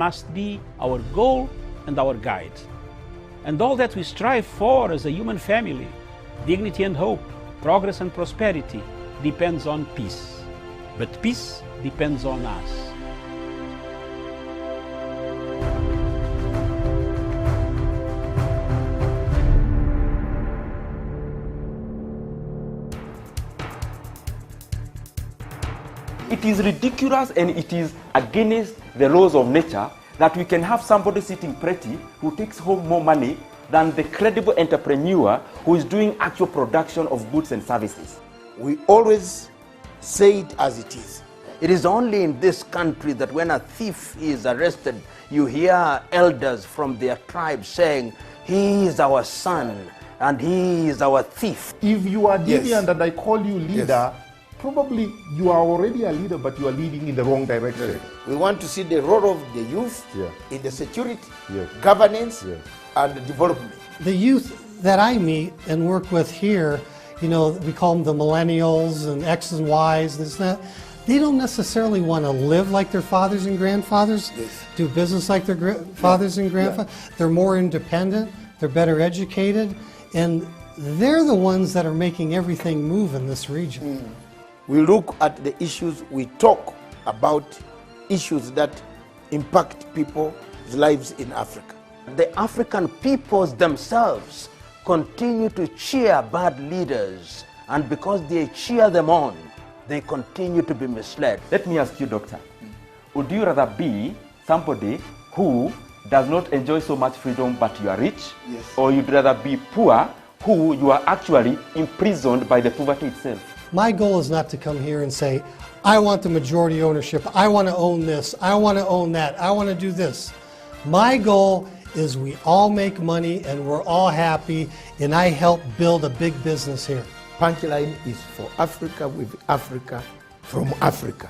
must be our goal and our guide. And all that we strive for as a human family, dignity and hope, progress and prosperity, depends on peace. But peace depends on us. It is ridiculous and it is against the laws of nature that we can have somebody sitting pretty who takes home more money than the credible entrepreneur who is doing actual production of goods and services. We always say it as it is. It is only in this country that when a thief is arrested, you hear elders from their tribe saying, "He is our son and he is our thief." If you are deviant and I call you leader, Yes. probably you are already a leader, but you are leading in the wrong direction. We want to see the role of the youth Yeah. in the security, Yes. governance, Yes. and development. The youth that I meet and work with here, you know, we call them the millennials and X's and Y's, this and that. They don't necessarily want to live like their fathers and grandfathers, Yes. do business like their fathers and grandfathers. They're more independent, they're better educated, and they're the ones that are making everything move in this region. We look at the issues, we talk about issues that impact people's lives in Africa. The African peoples themselves continue to cheer bad leaders, and because they cheer them on, they continue to be misled. Let me ask you, doctor, would you rather be somebody who does not enjoy so much freedom but you are rich? Yes. Or you'd rather be poor who you are actually imprisoned by the poverty itself? My goal is not to come here and say, I want the majority ownership, I want to own this, I want to own that, I want to do this. My goal is we all make money and we're all happy, and I help build a big business here. Punchline is for Africa, with Africa, from Africa.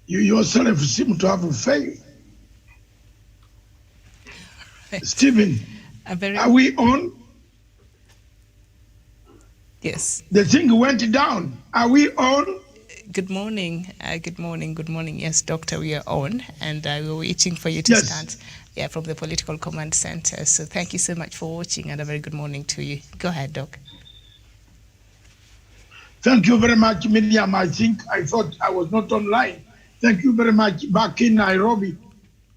You yourself seem to have failed. Right. Stephen, very are we on? yes. The thing went down. Are we on? Good morning. Good morning. Yes, Doctor, we are on, and we were waiting for you to Yes. start. Yeah, from the Political Command Center. So thank you so much for watching, and a very good morning to you. Go ahead, Doc. Thank you very much, Miriam. I thought I was not online. Thank you very much back in Nairobi.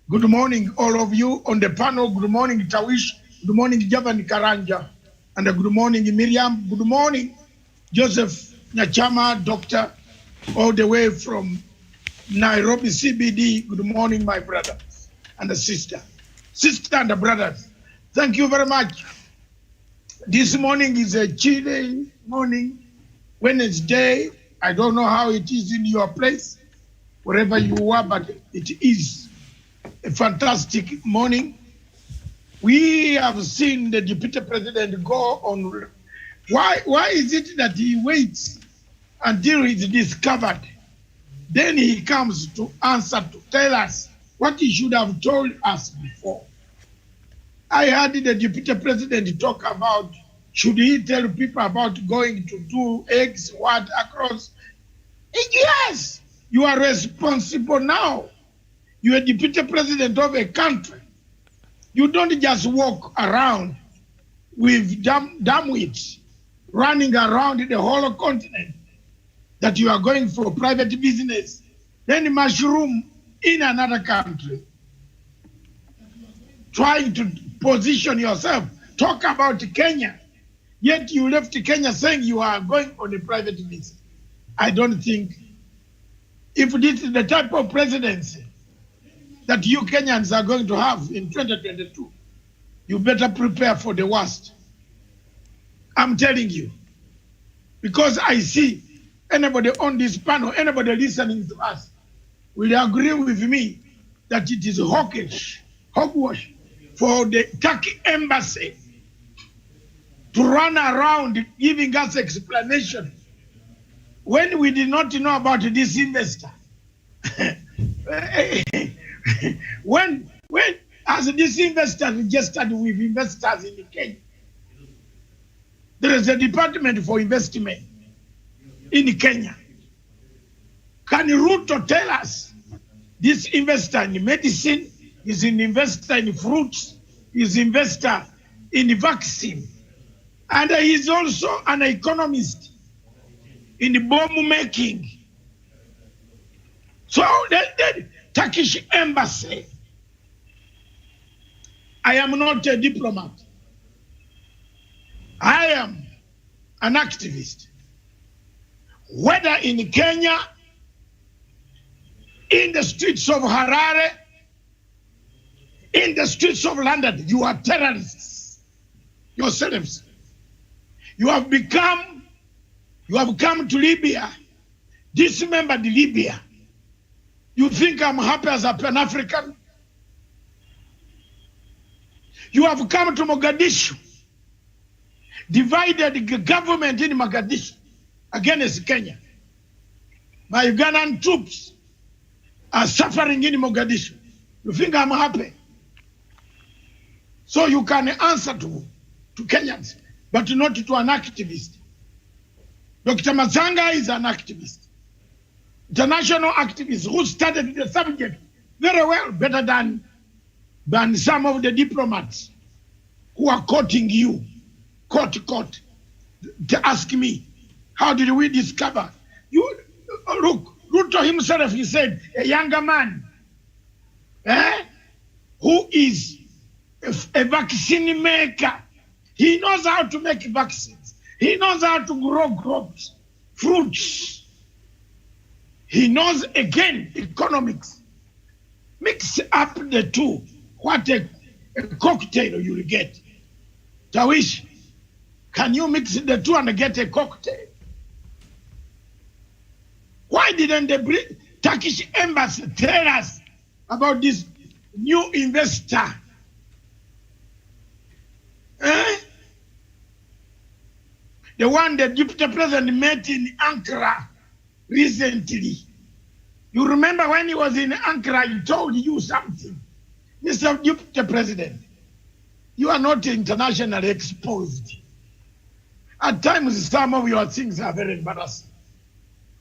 Good morning, all of you on the panel. Good morning, Tawish. Good morning, Javan Karanja. And good morning, Miriam. Good morning, Joseph Nyachama, doctor, all the way from Nairobi CBD. Good morning, my brother and the sister and the brothers. Thank you very much. This morning is a chilly morning, Wednesday. I don't know how it is in your place, wherever you are, but it is a fantastic morning. We have seen the deputy president go on. Why is it that he waits until he's discovered? Then he comes to answer, to tell us what he should have told us before. I heard the deputy president talk about, should he tell people about going to do X, what, across? Yes, you are responsible now. You are deputy president of a country. You don't just walk around with damwits running around the whole continent that you are going for private business, then mushroom in another country, trying to position yourself. Talk about Kenya, yet you left Kenya saying you are going on a private business. I don't think, if this is the type of presidency that you Kenyans are going to have in 2022, you better prepare for the worst. I'm telling you, because I see anybody on this panel, anybody listening to us, will agree with me that it is hogwash for the Turkey embassy to run around giving us explanation when we did not know about this investor. when as this investor registered with investors in Kenya, there is a department for investment in Kenya. Can Ruto tell us this investor in medicine is an investor in fruits, is investor in vaccine, and he is also an economist in bomb making. So the Turkish embassy, I am not a diplomat. I am an activist. Whether in Kenya, in the streets of Harare, in the streets of London, you are terrorists yourselves. You have come to Libya, dismembered Libya. You think I'm happy as a Pan-African? You have come to Mogadishu, divided the government in Mogadishu against Kenya. My Ugandan troops are suffering in Mogadishu. You think I'm happy? So you can answer to Kenyans, but not to an activist. Dr. Mazanga is an activist, international activist who studied the subject very well, better than some of the diplomats who are quoting you, quote, to ask me, how did we discover? You look, Ruto himself, he said, a younger man who is a vaccine maker. He knows how to make vaccines. He knows how to grow crops, fruits. He knows, again, economics. Mix up the two. What a cocktail you will get. Tawish, can you mix the two and get a cocktail? Why didn't the Turkish embassy tell us about this new investor? The one the deputy president met in Ankara recently. You remember when he was in Ankara, he told you something. Mr. Deputy President, you are not internationally exposed. At times, some of your things are very embarrassing.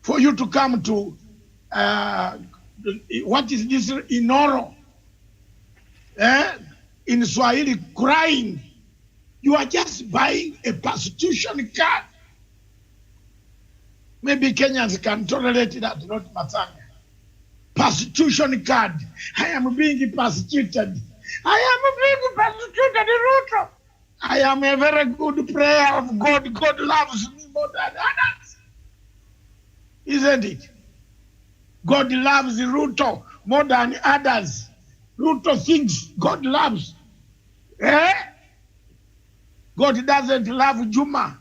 For you to come to, what is this, Inoro, in Swahili, crying. You are just buying a prostitution card. Maybe Kenyans can tolerate that, not Matanga. Prostitution card. I am being prostituted. I am being prostituted, Ruto. I am a very good prayer of God. God loves me more than others. Isn't it? God loves Ruto more than others. Ruto thinks God loves. God doesn't love Juma.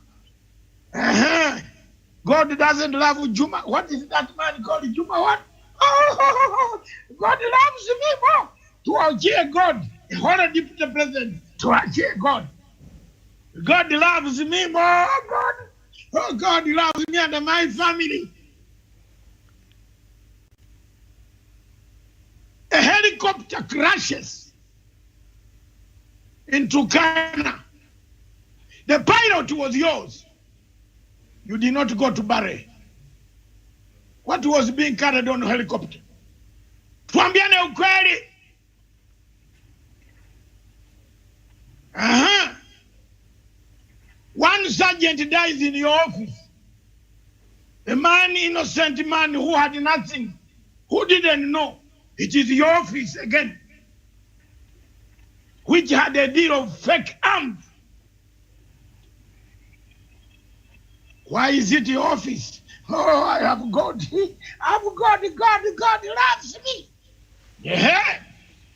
God doesn't love Juma. What is that man called Juma? What? Oh, God loves me more. To hear God, a whole deputy president, to hear God. God loves me more. God. Oh, God loves me and my family. A helicopter crashes into Ghana. The pilot was yours. You did not go to Barre. What was being carried on a helicopter? Tuambiane ukweli. One sergeant dies in your office. A man, innocent man who had nothing, who didn't know. It is your office again, which had a deal of fake arms. Why is it your office? Oh, I have God. I have God. God loves me. Yeah.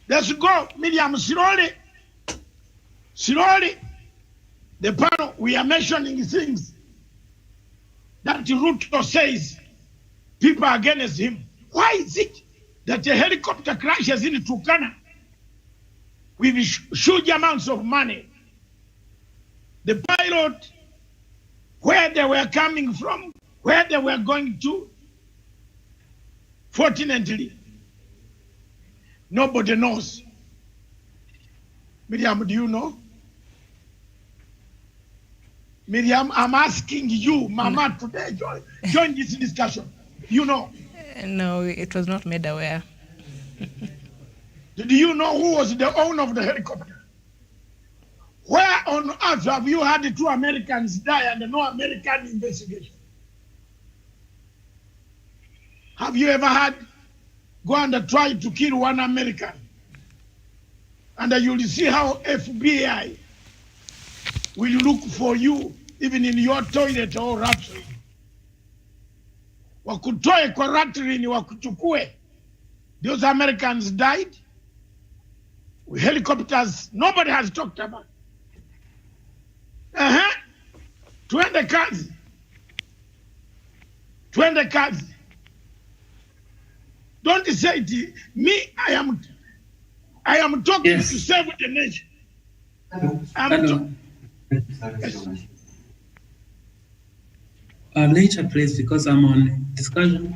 Let's go. Miriam, slowly. The panel, we are mentioning things that Ruto says people are against him. Why is it that a helicopter crashes in Turkana with huge amounts of money? The pilot, where they were coming from, where they were going to, fortunately, nobody knows. Miriam, do you know? Miriam, I'm asking you, Mama, today, join this discussion. You know? No, it was not made aware. Do you know who was the owner of the helicopter? Where on earth have you had 2 Americans die and no American investigation? Have you ever had go and try to kill 1 American? And you'll see how FBI will look for you even in your toilet or latrine. Wakutoe kwa latrine wakuchukue. Those Americans died with helicopters nobody has talked about. Twende kazi. Twende kazi. Don't say it. Me, I am talking Yes. to save the nation. Later, please, because I'm on discussion.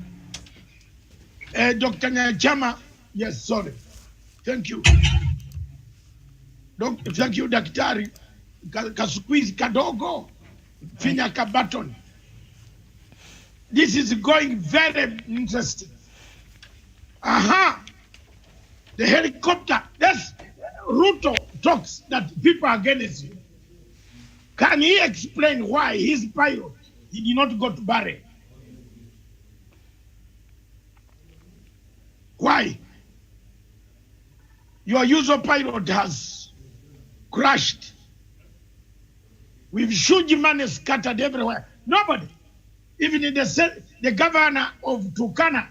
Dr. Nyachama, yes, sorry. Thank you. Thank you, Daktari. Kasqueeze kadogo. Finya ka button. This is going very interesting. The helicopter. That's Ruto talks that people are against you. Can he explain why his pilot he did not go to Bahrain? Why? Your usual pilot has crashed. With huge money scattered everywhere. Nobody, even in the governor of Turkana,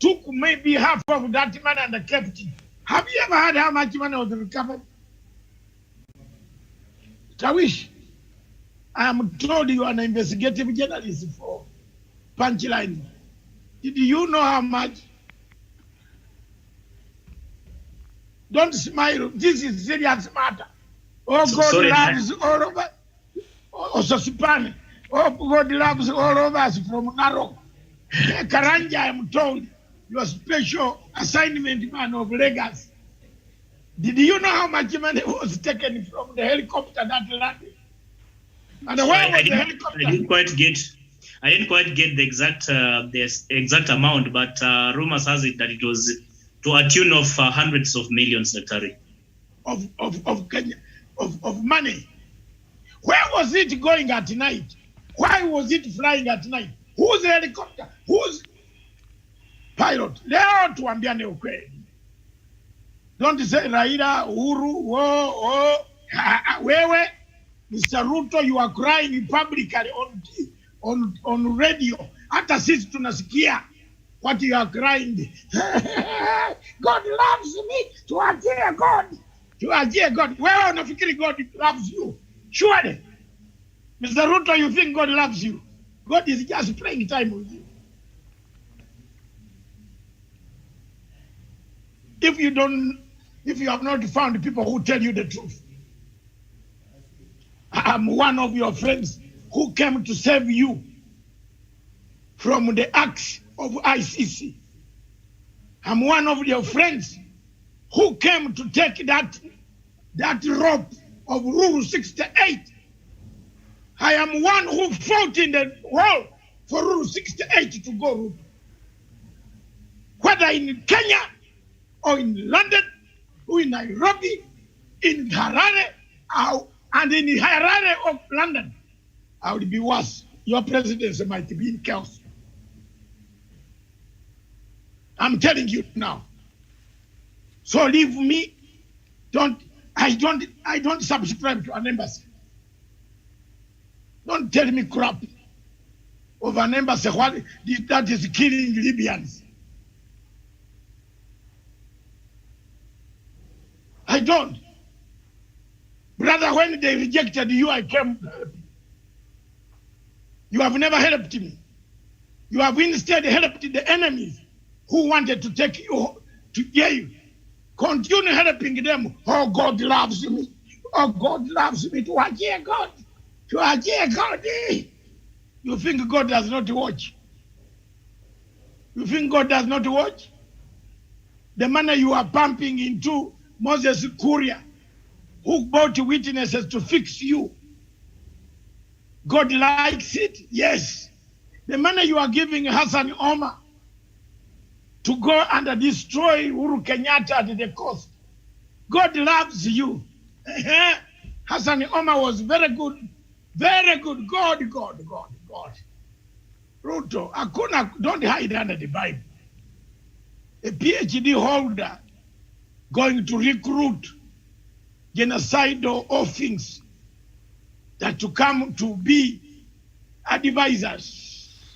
took maybe half of that money and kept it. Have you ever heard how much money was recovered? Tawish, I am told you are an investigative journalist for Punchline. Did you know how much? Don't smile. This is serious matter. Oh, God loves all over. Oh, Sosipane. Oh, God loves all of us from Narok. Karanja, I am told, you are special assignment man of Lagos. Did you know how much money was taken from the helicopter that landed? And where was the helicopter? I didn't quite get the exact amount, but rumors has it that it was to a tune of hundreds of millions, Dr. Of Kenya, of money. Where was it going at night? Why was it flying at night? Who's the helicopter? Who's pilot? Leo tuambiane ukweli. Don't say Raila, Uhuru, wewe, Mr. Ruto, you are crying publicly on radio. Hata sisi tunasikia what you are crying. God loves me. Tuachie God. Tuachie God. Wewe unafikiri God loves you? Surely. Mr. Ruto, you think God loves you? God is just playing time with you. If you have not found people who tell you the truth, I'm one of your friends who came to save you from the acts of ICC. I'm one of your friends who came to take that rope of Rule 68. I am one who fought in the war for Rule 68 to go. Whether in Kenya or in London or in Nairobi, in Harare, and in Harare of London, I would be worse. Your presidency might be in chaos. I'm telling you now. So leave me. I don't subscribe to an embassy. Don't tell me crap of an embassy that is killing Libyans. I don't. Brother, when they rejected you, I came. You have never helped me. You have instead helped the enemies who wanted to take you to jail. Continue helping them. Oh, God loves me. Oh, God loves me. To ajie God. To ajie God. You think God does not watch? You think God does not watch? The money you are pumping into Moses Kuria who brought witnesses to fix you. God likes it? Yes. The money you are giving Hassan Omar to go and destroy Uhuru Kenyatta at the coast. God loves you. Hassan Omar was very good. Very good. God. Ruto, don't hide under the Bible. A PhD holder going to recruit genocidal offings that to come to be advisors.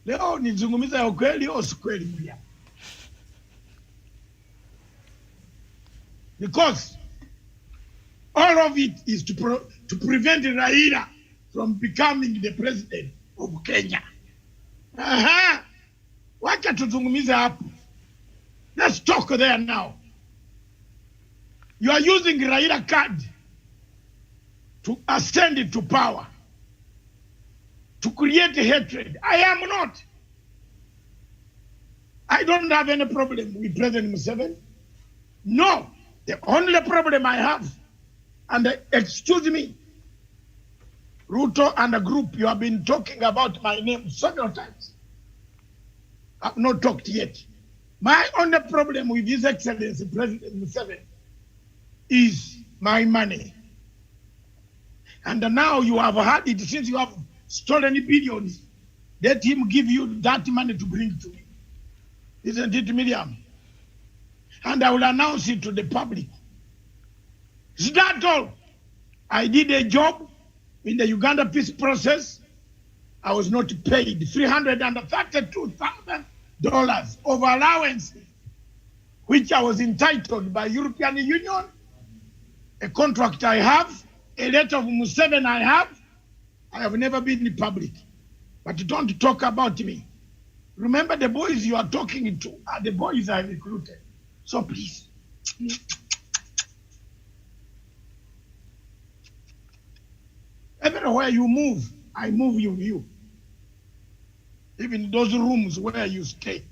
Leo nizungumza ya ukweli au si kweli pia? Because all of it is to prevent Raila from becoming the president of Kenya. Wacha tuzungumze hapo. Let's talk there now. You are using Raila card to ascend to power, to create hatred. I am not. I don't have any problem with President Museveni. No, the only problem I have, and excuse me, Ruto and the group, you have been talking about my name several times. I've not talked yet. My only problem with His Excellency President Museveni is my money. And now you have had it since you have stolen billions. Let him give you that money to bring to me. Isn't it, Miriam? And I will announce it to the public. Is that all? I did a job in the Uganda peace process. I was not paid $332,000 of allowance, which I was entitled by European Union, a contract I have, a letter of Museveni I have never been in public. But don't talk about me. Remember, the boys you are talking to are the boys I recruited. So please. Everywhere you move, I move you. Even those rooms where you stay.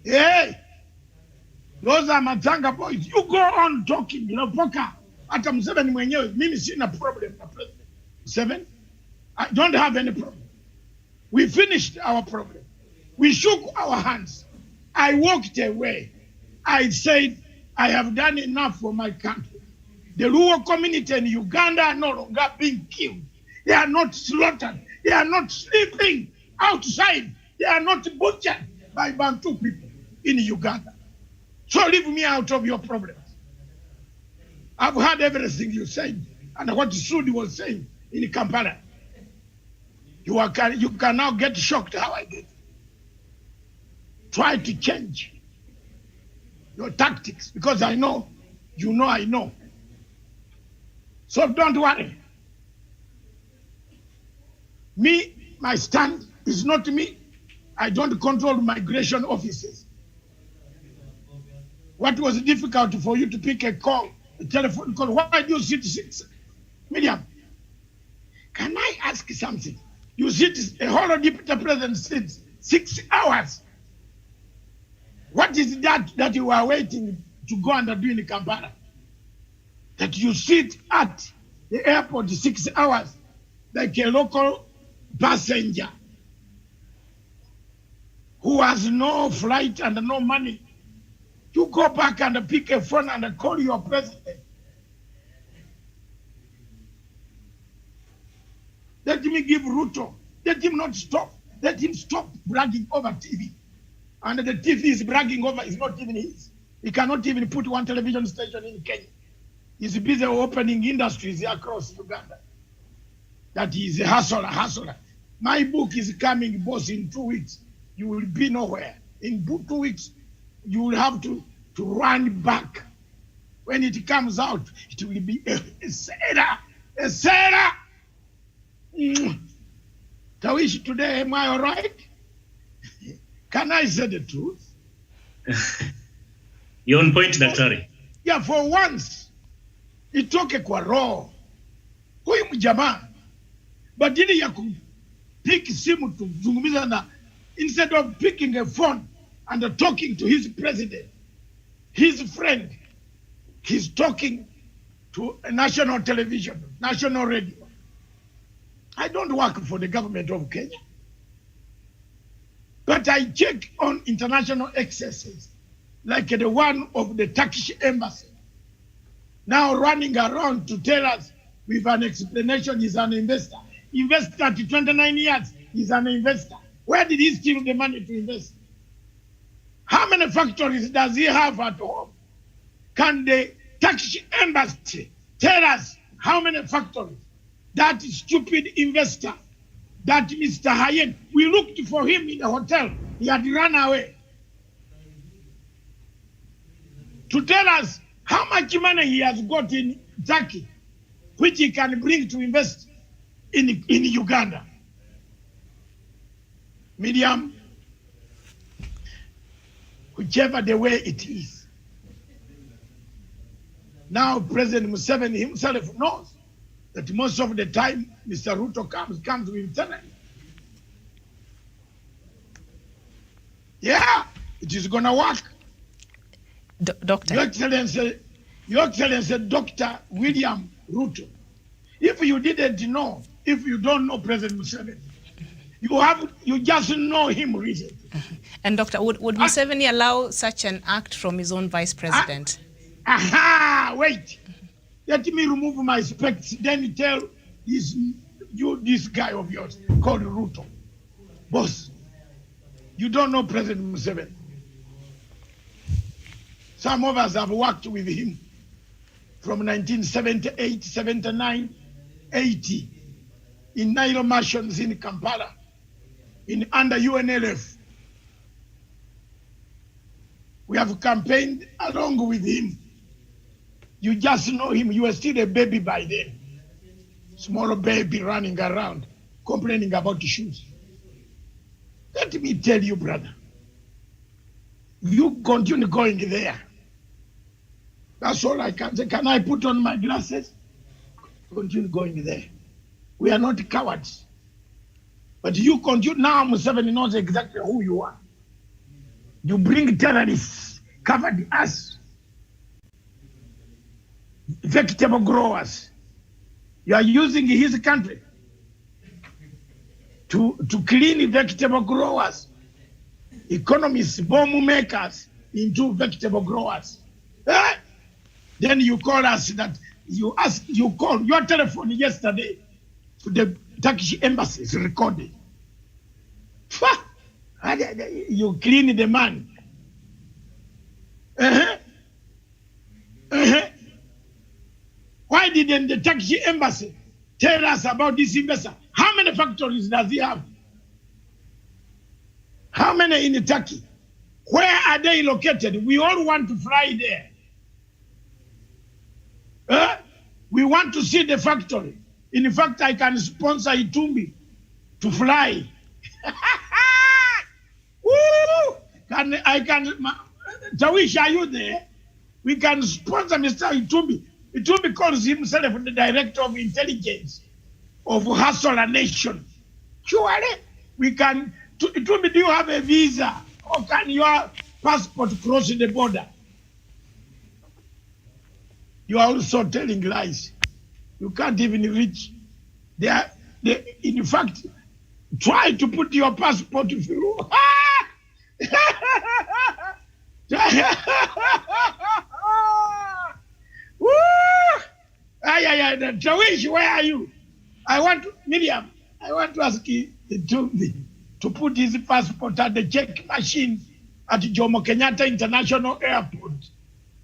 Hey! Those are Matanga boys. You go on talking, poka. Hata Museveni mwenyewe, mimi sina problem na President Museveni. I don't have any problem. We finished our problem. We shook our hands. I walked away. I said, I have done enough for my country. The Luo community in Uganda are no longer being killed. They are not slaughtered. They are not sleeping outside. They are not butchered by Bantu people in Uganda. So leave me out of your problems. I've heard everything you said and what Sudi was saying in Kampala. You can now get shocked how I did. Try to change your tactics because I know, I know. So don't worry. Me, my stand is not me. I don't control migration offices. What was difficult for you to pick a call, a telephone call? Why do you sit 6? Miriam, can I ask something? You sit, a whole deputy president sits 6 hours. What is that you are waiting to go and do in Kampala? That you sit at the airport 6 hours like a local passenger who has no flight and no money. You go back and pick a phone and call your president. Let me give Ruto. Let him not stop. Let him stop bragging over TV. And the TV is bragging over is not even his. He cannot even put one television station in Kenya. He's busy opening industries across Uganda. That is a hustler. My book is coming, boss, in 2 weeks. You will be nowhere. In 2 weeks, you will have to run back. When it comes out, it will be a sailor. Tawish, today, am I all right? Can I say the truth? You're on point, Daktari. Yeah, for once, itoke kwa roho. Huyu mjamaa, badili ya kupick simu tuzungumza na, instead of picking a phone and talking to his president, his friend, he's talking to a national television, national radio. I don't work for the government of Kenya. But I check on international excesses, like the one of the Turkish embassy, now running around to tell us with an explanation he's an investor. Investor at 29 years, he's an investor. Where did he steal the money to invest? How many factories does he have at home? Can the Turkish embassy tell us how many factories? That stupid investor, that Mr. Hayek, we looked for him in the hotel. He had run away. To tell us how much money he has got in Turkey, which he can bring to invest in Uganda. Medium, whichever the way it is. Now President Museveni himself knows that most of the time Mr. Ruto comes with internally. Yeah, it is gonna work. Doctor. Your Excellency, Dr. William Ruto. If you didn't know, if you don't know President Museveni, you just know him recently. And Doctor, would Museveni allow such an act from his own vice president? Wait. Let me remove my specs, then tell this guy of yours called Ruto. Boss, you don't know President Museveni. Some of us have worked with him from 1978, 79, 80 in Nile mansions in Kampala, under UNLF. We have campaigned along with him. You just know him. You were still a baby by then. Small baby running around, complaining about shoes. Let me tell you, brother, you continue going there. That's all I can say. Can I put on my glasses? Continue going there. We are not cowards. But you continue. Now Museveni knows exactly who you are. You bring terrorists, covered us, vegetable growers. You are using his country to clean vegetable growers, economists, bomb makers into vegetable growers. Then you call us that you called your telephone yesterday to the Turkish embassy is recorded. You clean the man. Why didn't the Turkish embassy tell us about this investor? How many factories does he have? How many in Turkey? Where are they located? We all want to fly there. We want to see the factory. In fact, I can sponsor Itumbi to fly. Woo! Tawish, are you there? We can sponsor Mr. Itumbi. Itumbi calls himself the director of intelligence of Hustler Nation. Surely, we can. Itumbi, do you have a visa? Or can your passport cross the border? You are also telling lies. You can't even reach. In fact, try to put your passport through. Woo! Tawish, where are you? Miriam, I want to ask you to put his passport at the check machine at Jomo Kenyatta International Airport.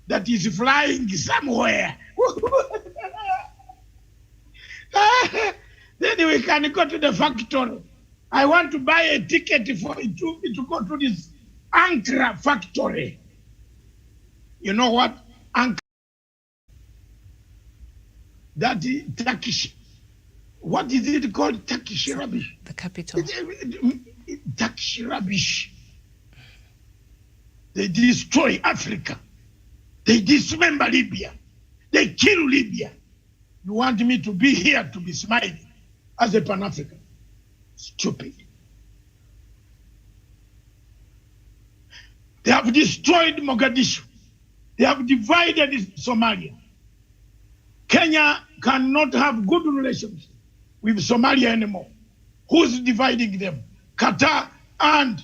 That is flying somewhere. Then we can go to the factory. I want to buy a ticket for it to go to this Ankara factory. You know what? Ankara. That is Turkish. What is it called? Turkish rubbish. The capital. Turkish rubbish. They destroy Africa. They dismember Libya. They kill Libya. You want me to be here to be smiling as a Pan-African? Stupid. They have destroyed Mogadishu. They have divided Somalia. Kenya cannot have good relations with Somalia anymore. Who's dividing them? Qatar and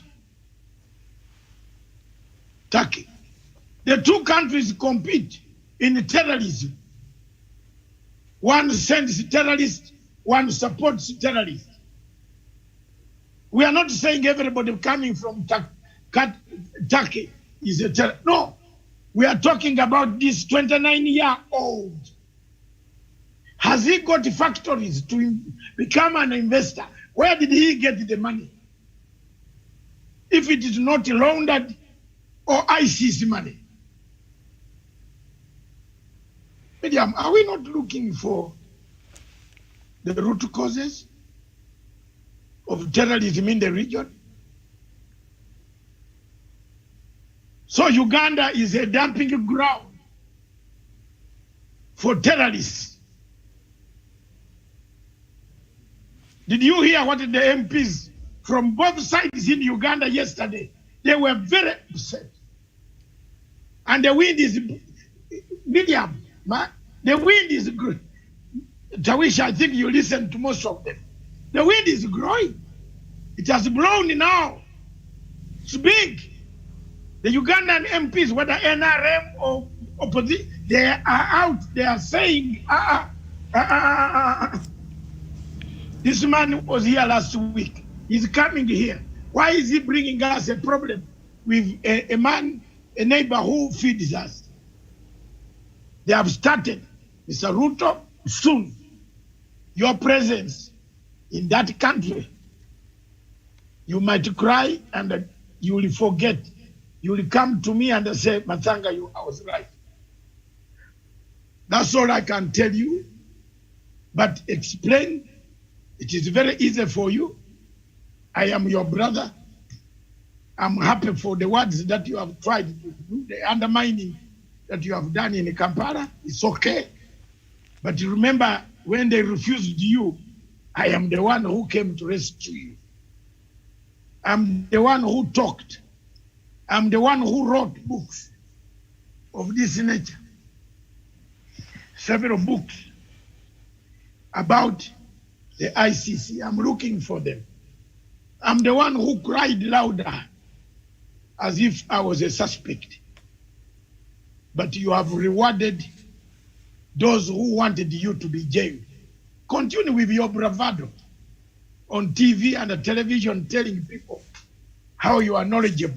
Turkey. The two countries compete in terrorism. One sends terrorists, one supports terrorists. We are not saying everybody coming from Turkey is a terrorist. No, we are talking about this 29-year-old. Has he got factories to become an investor? Where did he get the money? If it is not laundered or ISIS money. Miriam, are we not looking for the root causes of terrorism in the region? So Uganda is a dumping ground for terrorists. Did you hear what the MPs from both sides in Uganda yesterday? They were very upset. And the wind is medium. The wind is good. Tawish, I think you listen to most of them. The wind is growing. It has blown now. It's big. The Ugandan MPs, whether NRM or opposition, they are out. They are saying, This man was here last week. He's coming here. Why is he bringing us a problem with a man, a neighbor who feeds us? They have started. Mr. Ruto, soon, your presence in that country, you might cry and you will forget. You will come to me and say, Mathanga, I was right. That's all I can tell you. But explain, it is very easy for you. I am your brother. I'm happy for the words that you have tried to do, the undermining that you have done in Kampala. It's okay. But remember, when they refused you, I am the one who came to rescue you. I'm the one who talked. I'm the one who wrote books of this nature. Several books about the ICC. I'm looking for them. I'm the one who cried louder as if I was a suspect. But you have rewarded those who wanted you to be jailed. Continue with your bravado on TV and television telling people how you are knowledgeable.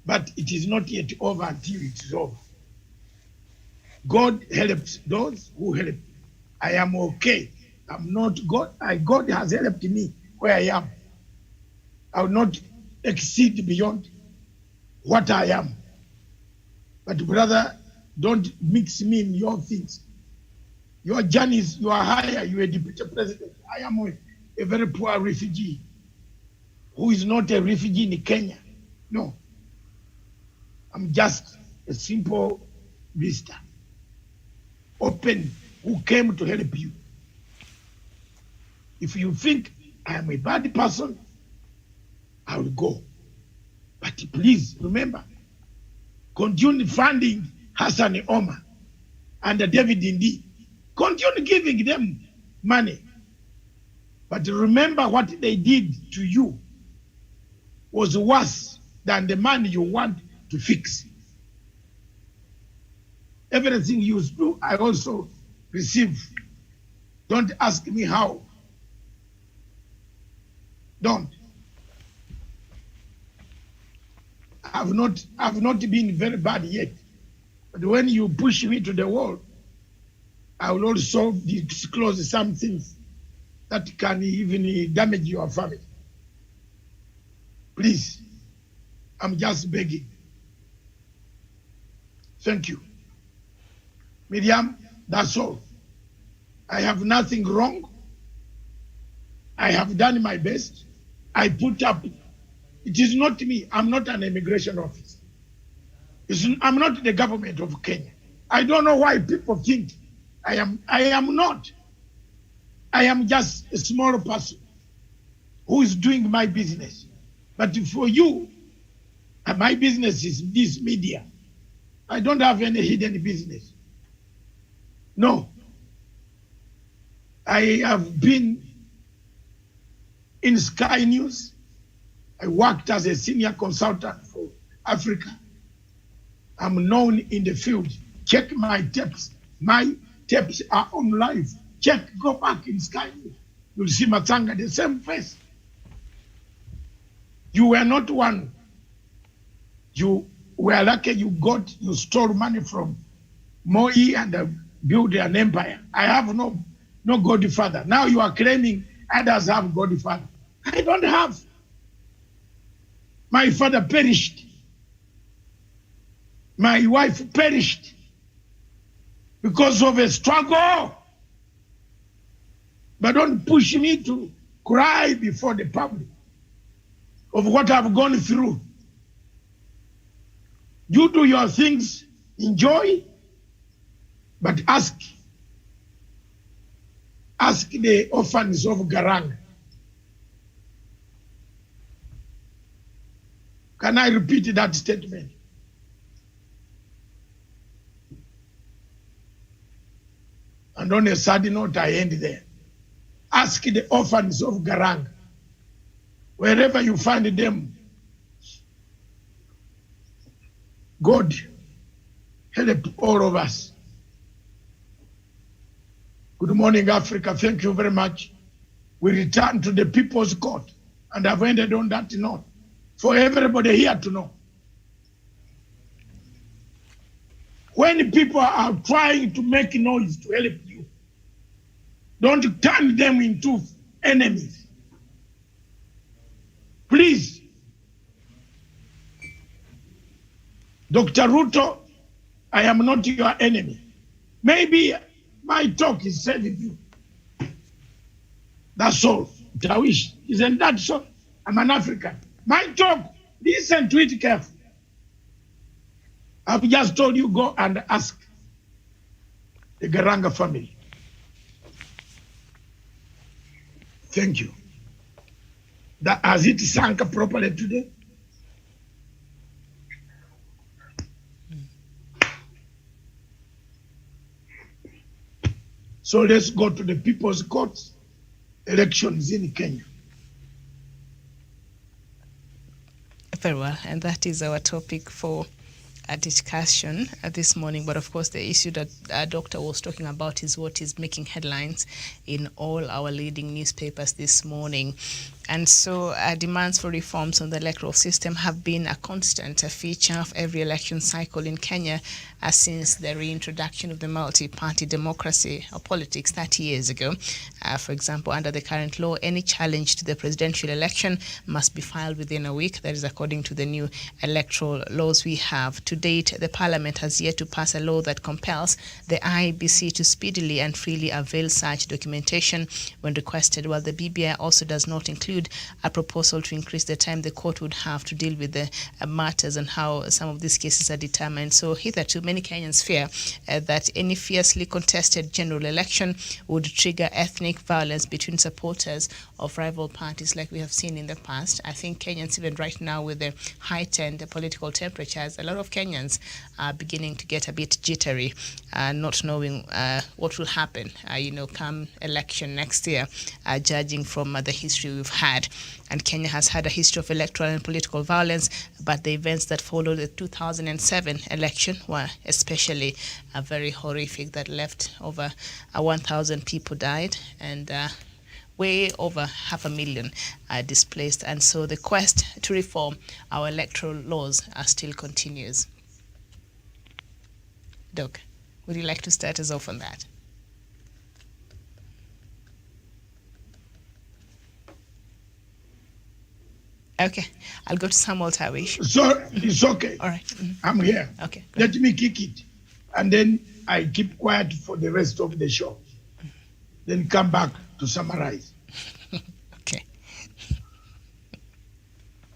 But it is not yet over until it is over. God helps those who help. I am okay. I'm not God. God has helped me where I am. I will not exceed beyond what I am. But brother, don't mix me in your things. Your journeys, you are higher, you are a deputy president. I am a very poor refugee who is not a refugee in Kenya. No. I'm just a simple visitor. Open, who came to help you. If you think I am a bad person, I will go. But please remember, continue funding Hassan Omar and David Indi. Continue giving them money. But remember what they did to you was worse than the money you want to fix. Everything you do, I also receive. Don't ask me how. Don't. I've not been very bad yet. But when you push me to the wall, I will also disclose some things that can even damage your family. Please, I'm just begging. Thank you. Miriam, that's all. I have nothing wrong. I have done my best. I put up. It is not me. I'm not an immigration officer. I'm not the government of Kenya. I don't know why people think I am not. I am just a small person who is doing my business. But for you, my business is this media. I don't have any hidden business. No. I have been in Sky News. I worked as a senior consultant for Africa. I'm known in the field. Check my tapes. My tapes are on live. Check, go back in Sky News. You'll see Matanga, the same face. You were not one. You were lucky you stole money from Moi and built an empire. I have no godfather. Now you are claiming others have godfather. I don't have. My father perished. My wife perished because of a struggle. But don't push me to cry before the public of what I've gone through. You do your things, enjoy, but ask the orphans of Garang. Can I repeat that statement? And on a sad note, I end there. Ask the orphans of Garang, wherever you find them, God help all of us. Good morning, Africa. Thank you very much. We return to the People's Court, and I've ended on that note for everybody here to know. When people are trying to make noise to help you, don't turn them into enemies. Please. Dr. Ruto, I am not your enemy. Maybe my talk is saving you. That's all. Tawish, isn't that so? I'm an African. My talk, listen to it carefully. I've just told you, go and ask the Garanga family. Thank you. Has it sunk properly today? So let's go to the People's Court elections in Kenya. Very well, and that is our topic for a discussion this morning. But of course, the issue that our doctor was talking about is what is making headlines in all our leading newspapers this morning. And so demands for reforms on the electoral system have been a constant feature of every election cycle in Kenya since the reintroduction of the multi-party democracy or politics 30 years ago. For example, under the current law, any challenge to the presidential election must be filed within a week. That is according to the new electoral laws we have. To date, the parliament has yet to pass a law that compels the IEBC to speedily and freely avail such documentation when requested, while the BBI also does not include a proposal to increase the time the court would have to deal with the matters and how some of these cases are determined. So hitherto, many Kenyans fear that any fiercely contested general election would trigger ethnic violence between supporters of rival parties like we have seen in the past. I think Kenyans, even right now with the heightened political temperatures, a lot of Kenyans are beginning to get a bit jittery, not knowing what will happen, come election next year, judging from the history we've had. And Kenya has had a history of electoral and political violence, but the events that followed the 2007 election were especially very horrific, that left over 1,000 people died and way over 500,000 displaced. And so the quest to reform our electoral laws still continues. Doc, would you like to start us off on that? Okay, I'll go to Samuel Tawish. So it's okay. All right. I'm here. Okay. Let me kick it. And then I keep quiet for the rest of the show. Then come back to summarize. Okay.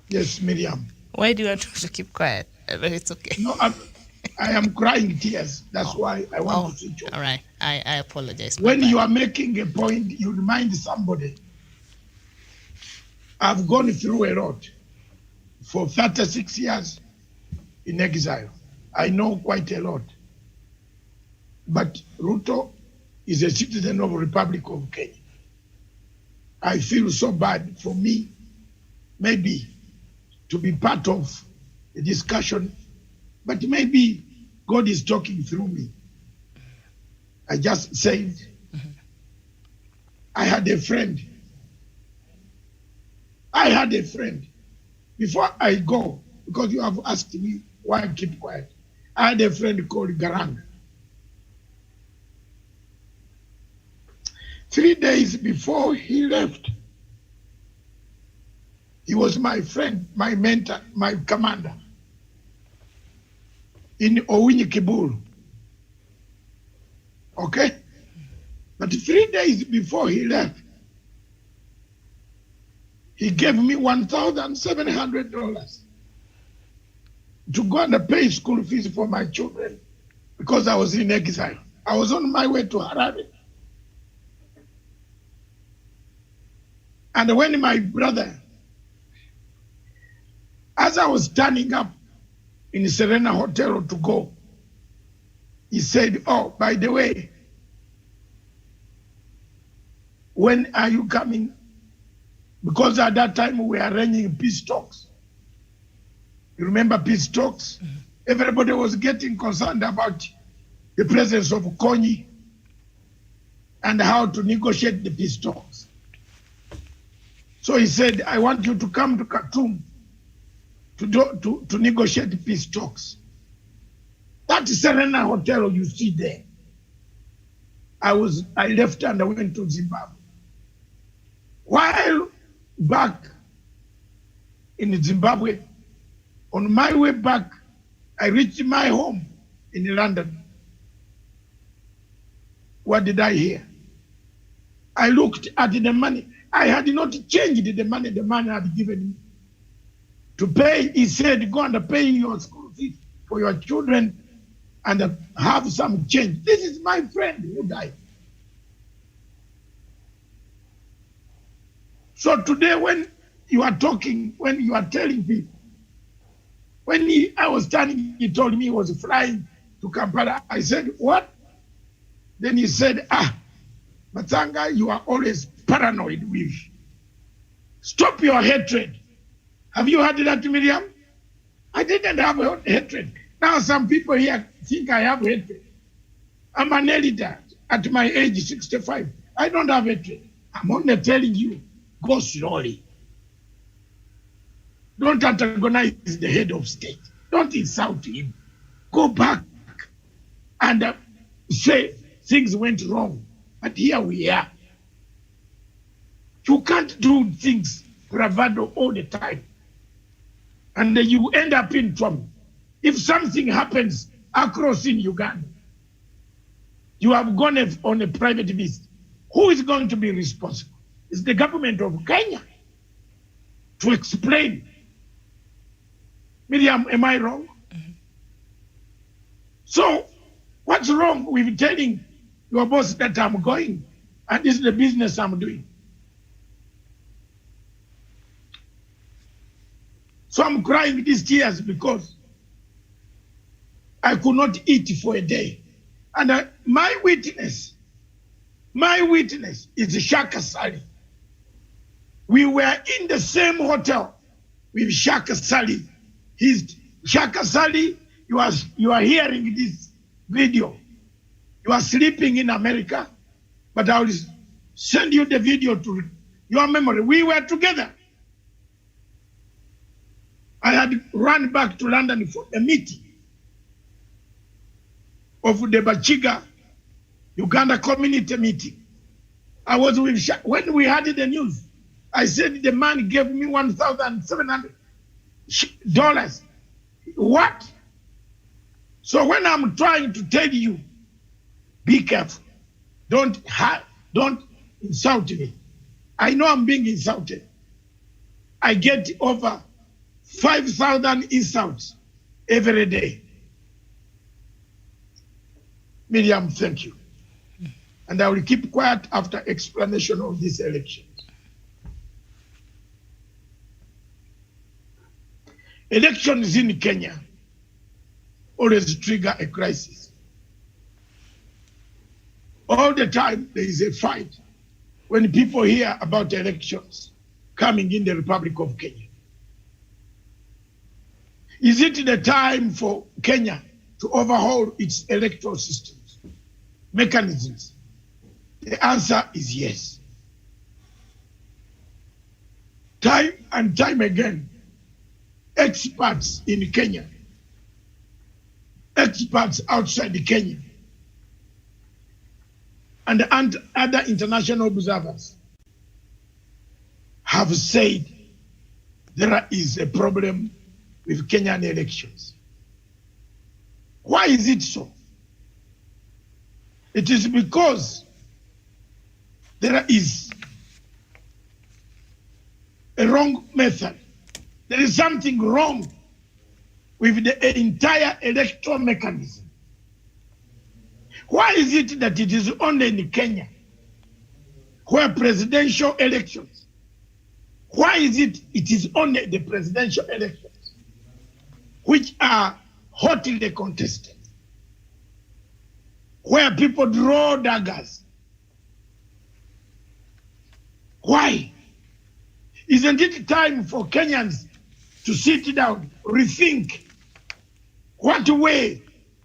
Yes, Miriam. Why do you want to keep quiet? But it's okay. No, I am crying tears. That's why I want to switch off. All right. I apologize. When you are making a point, you remind somebody. I've gone through a lot for 36 years in exile. I know quite a lot. But Ruto is a citizen of the Republic of Kenya. I feel so bad for me, maybe, to be part of the discussion, but maybe God is talking through me. I just said, I had a friend. Before I go, because you have asked me why I keep quiet, I had a friend called Garang. 3 days before he left, he was my friend, my mentor, my commander in Owinyi Kibul. Okay? But 3 days before he left, he gave me $1,700 to go and pay school fees for my children because I was in exile. I was on my way to Harare. And when my brother, as I was standing up in Serena Hotel to go, he said, oh, by the way, when are you coming? Because at that time we were arranging peace talks. You remember peace talks? Mm-hmm. Everybody was getting concerned about the presence of Konyi and how to negotiate the peace talks. So he said, I want you to come to Khartoum to negotiate peace talks. That Serena Hotel you see there, I left and I went to Zimbabwe. While back in Zimbabwe, on my way back, I reached my home in London. What did I hear? I looked at the money. I had not changed the money the man had given me to pay. He said, go and pay your school fees for your children and have some change. This is my friend who died. So today when you are talking, when you are telling people, I was standing, he told me he was flying to Kampala. I said, what? Then he said, Matanga, you are always paranoid with. Stop your hatred. Have you heard that, Miriam? I didn't have hatred. Now some people here think I have hatred. I'm an elder at my age, 65. I don't have hatred. I'm only telling you, go slowly. Don't antagonize the head of state. Don't insult him. Go back and say things went wrong. But here we are. You can't do things bravado all the time. And then you end up in trouble. If something happens across in Uganda, you have gone on a private visit. Who is going to be responsible? It's the government of Kenya to explain. Miriam, am I wrong? Mm-hmm. So, what's wrong with telling your boss that I'm going and this is the business I'm doing? So I'm crying these tears because I could not eat for a day. And my witness is Shaka Sali. We were in the same hotel with Shaka Sali. Shaka Sali, you are hearing this video. You are sleeping in America, but I will send you the video to your memory. We were together. I had run back to London for a meeting of the Bachiga Uganda community meeting. I was with when we had the news. I said the man gave me $1,700. What? So when I'm trying to tell you, be careful. Don't insult me. I know I'm being insulted. I get over 5,000 insults every day. Miriam, thank you. And I will keep quiet after explanation of this election. Elections in Kenya always trigger a crisis. All the time there is a fight when people hear about elections coming in the Republic of Kenya. Is it the time for Kenya to overhaul its electoral systems, mechanisms? The answer is yes. Time and time again, experts in Kenya, experts outside Kenya, and other international observers have said there is a problem with Kenyan elections. Why is it so? It is because there is a wrong method. There is something wrong with the entire electoral mechanism. Why is it that it is only in Kenya where presidential elections, why is it is only the presidential elections which are hotly contested, where people draw daggers? Why? Isn't it time for Kenyans to sit down, rethink what way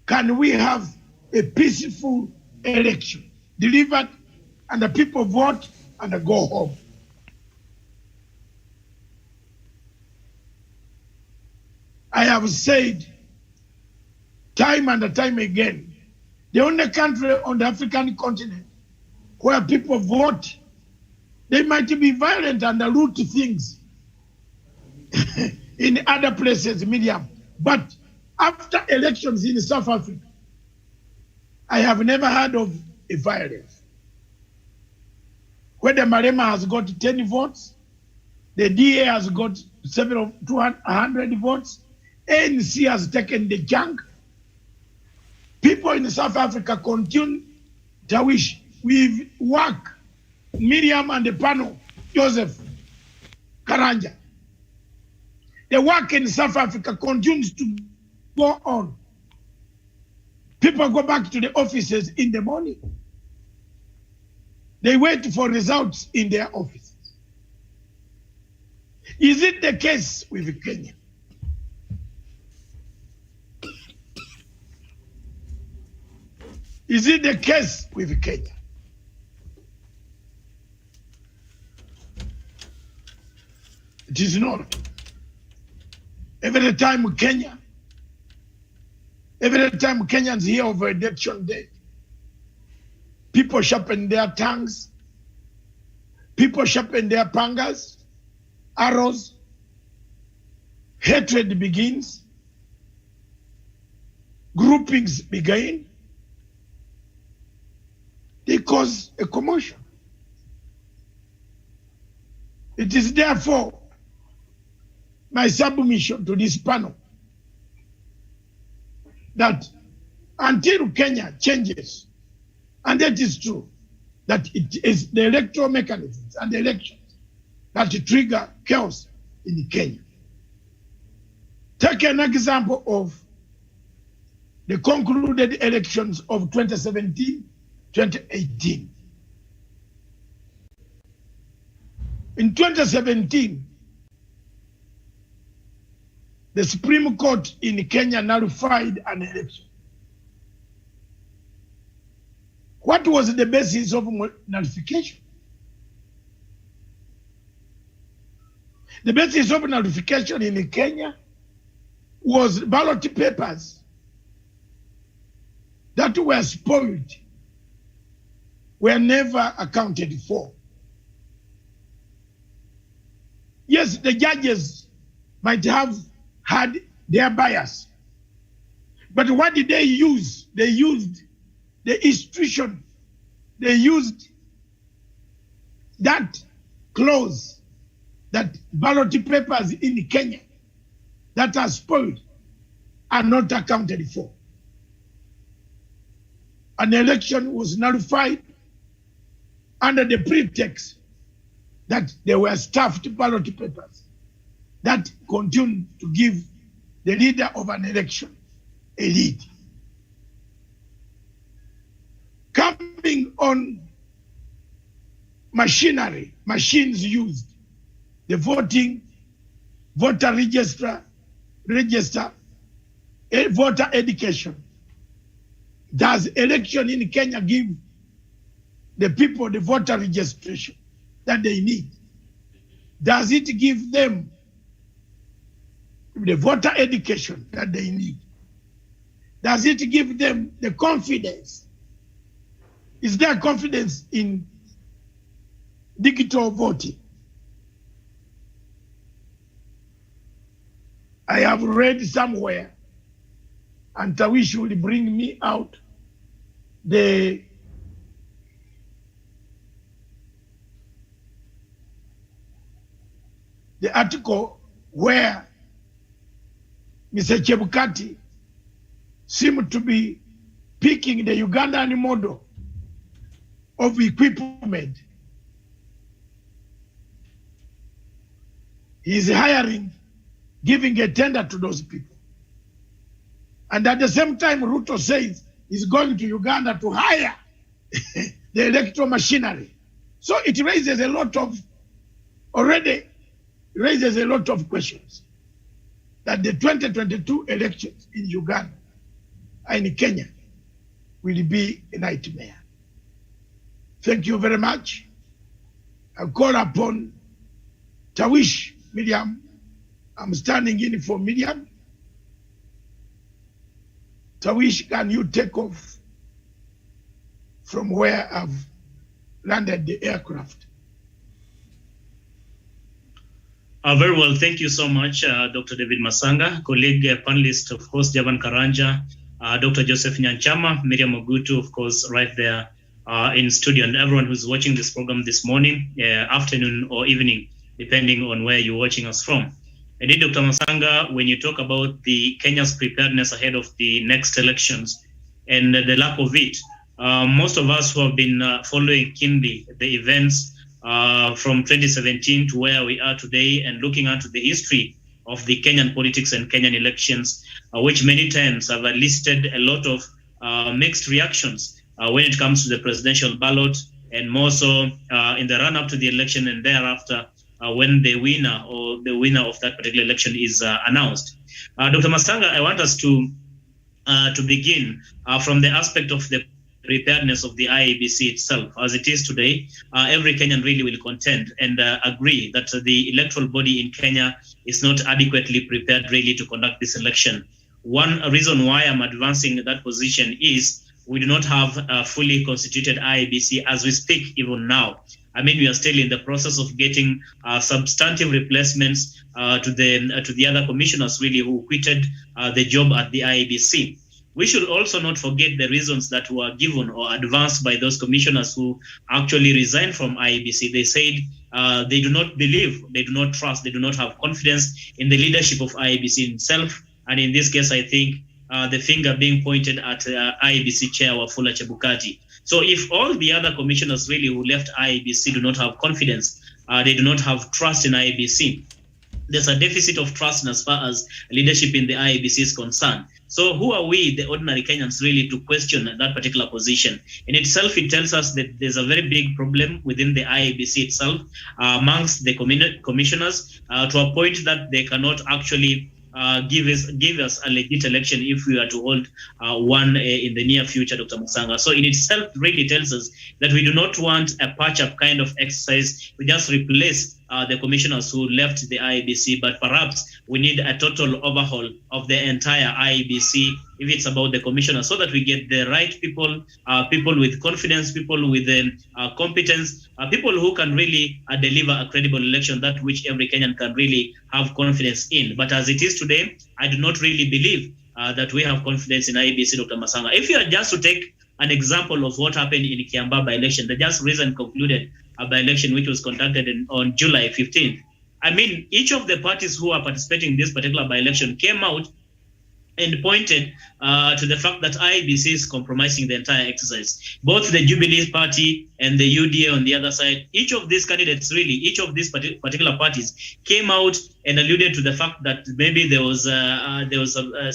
can we have a peaceful election delivered and the people vote and go home? I have said time and time again, the only country on the African continent where people vote, they might be violent and loot things in other places, medium. But after elections in South Africa, I have never heard of a violence. Whether Malema has got 10 votes, the DA has got 200 votes, ANC has taken the junk. People in South Africa continue to wish with work. Miriam and the panel, Joseph Karanja. The work in South Africa continues to go on. People go back to the offices in the morning. They wait for results in their offices. Is it the case with Kenya? Is it the case with Kenya? It is not. Every time Kenyans hear of election day, people sharpen their tongues, people sharpen their pangas, arrows, hatred begins, groupings begin, they cause a commotion. It is therefore my submission to this panel that until Kenya changes, and that is true, that it is the electoral mechanisms and the elections that trigger chaos in Kenya. Take an example of the concluded elections of 2017-2018. In 2017, the Supreme Court in Kenya nullified an election. What was the basis of nullification? The basis of nullification in Kenya was ballot papers that were spoiled, were never accounted for. Yes, the judges might have had their bias, but what did they use? They used the institution, they used that clause that ballot papers in Kenya that are spoiled are not accounted for. An election was nullified under the pretext that there were stuffed ballot papers that continued to give the leader of an election a lead. Coming on machinery, machines used, the voter register, voter education. Does election in Kenya give the people the voter registration that they need? Does it give them the voter education that they need? Does it give them the confidence? Is there confidence in digital voting? I have read somewhere, and Tawish will bring me out the article where Mr. Chebukati seemed to be picking the Ugandan model of equipment. He is hiring, giving a tender to those people. And at the same time, Ruto says he's going to Uganda to hire the electoral machinery. So it raises a lot of questions that the 2022 elections in Uganda and in Kenya will be a nightmare. Thank you very much. I call upon Tawish, Miriam. I'm standing in for Miriam. Tawish, can you take off from where I've landed the aircraft? Very well. Thank you so much, Dr. David Masanga, colleague, panelist, of course, Javan Karanja, Dr. Joseph Nyanchama, Miriam Ogutu, of course, right there in studio, and everyone who's watching this program this morning, afternoon, or evening, depending on where you're watching us from. Indeed, Dr. Masanga, when you talk about the Kenya's preparedness ahead of the next elections and the lack of it, most of us who have been following keenly the events from 2017 to where we are today and looking into the history of the Kenyan politics and Kenyan elections, which many times have elicited a lot of mixed reactions when it comes to the presidential ballot, and more so in the run-up to the election and thereafter when the winner of that particular election is announced. Dr. Masanga, I want us to begin from the aspect of the preparedness of the IEBC itself. As it is today, every Kenyan really will contend and agree that the electoral body in Kenya is not adequately prepared really to conduct this election. One reason why I'm advancing that position is we do not have a fully constituted IEBC as we speak even now. I mean, we are still in the process of getting substantive replacements to the other commissioners really who quitted the job at the IEBC. We should also not forget the reasons that were given or advanced by those commissioners who actually resigned from IEBC. They said they do not believe, they do not trust, they do not have confidence in the leadership of IEBC itself. And in this case, I think the finger being pointed at IEBC chair Wafula Chebukati. So if all the other commissioners really who left IEBC do not have confidence, they do not have trust in IEBC, there's a deficit of trust as far as leadership in the IEBC is concerned. So who are we, the ordinary Kenyans, really to question that particular position? In itself, it tells us that there's a very big problem within the IEBC itself, amongst the commissioners, to a point that they cannot actually give us a legit election if we are to hold one in the near future, Dr. Musanga. So in itself really tells us that we do not want a patch-up kind of exercise. We just replace the commissioners who left the IEBC, but perhaps we need a total overhaul of the entire IEBC if it's about the commissioners, so that we get the right people, people with confidence, people with competence, people who can really deliver a credible election, that which every Kenyan can really have confidence in. But as it is today, I do not really believe that we have confidence in IEBC, Dr. Masanga. If you are just to take an example of what happened in Kiambaa by-election, the just recent concluded by-election which was conducted on July 15th. I mean, each of the parties who are participating in this particular by-election came out and pointed to the fact that IEBC is compromising the entire exercise. Both the Jubilee Party and the UDA on the other side, each of these candidates, really, each of these particular parties came out and alluded to the fact that maybe there was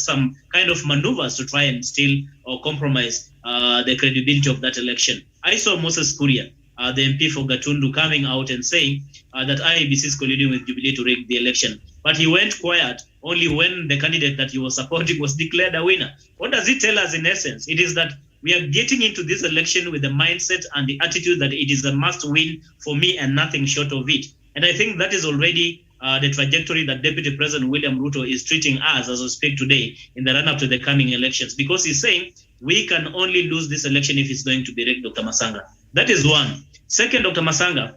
some kind of maneuvers to try and steal or compromise the credibility of that election. I saw Moses Kuria, the MP for Gatundu, coming out and saying that IEBC is colluding with Jubilee to rig the election. But he went quiet only when the candidate that he was supporting was declared a winner. What does it tell us in essence? It is that we are getting into this election with the mindset and the attitude that it is a must win for me and nothing short of it. And I think that is already the trajectory that Deputy President William Ruto is treating us as we speak today in the run-up to the coming elections, because he's saying we can only lose this election if it's going to be rigged, Dr. Masanga. That is one. Second, Dr. Masanga,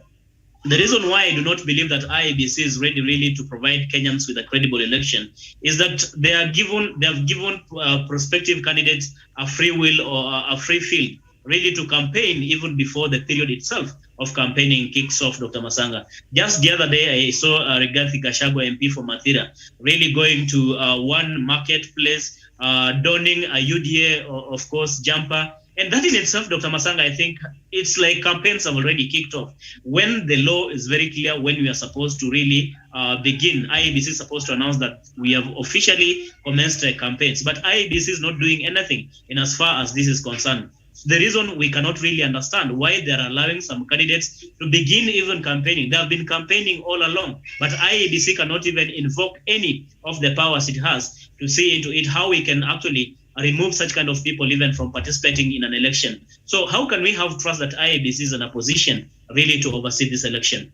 the reason why I do not believe that IEBC is ready really to provide Kenyans with a credible election is that they have given prospective candidates a free will or a free field really to campaign even before the period itself of campaigning kicks off, Dr. Masanga. Just the other day, I saw Rigathi Gachagua, MP for Mathira, really going to one marketplace, donning a UDA, of course, jumper. And that in itself, Dr. Masanga, I think it's like campaigns have already kicked off. When the law is very clear, when we are supposed to really begin, IEBC is supposed to announce that we have officially commenced campaigns. But IEBC is not doing anything in as far as this is concerned. The reason we cannot really understand why they're allowing some candidates to begin even campaigning. They have been campaigning all along, but IEBC cannot even invoke any of the powers it has to see into it how we can actually remove such kind of people even from participating in an election. So how can we have trust that IEBC is in a position really to oversee this election?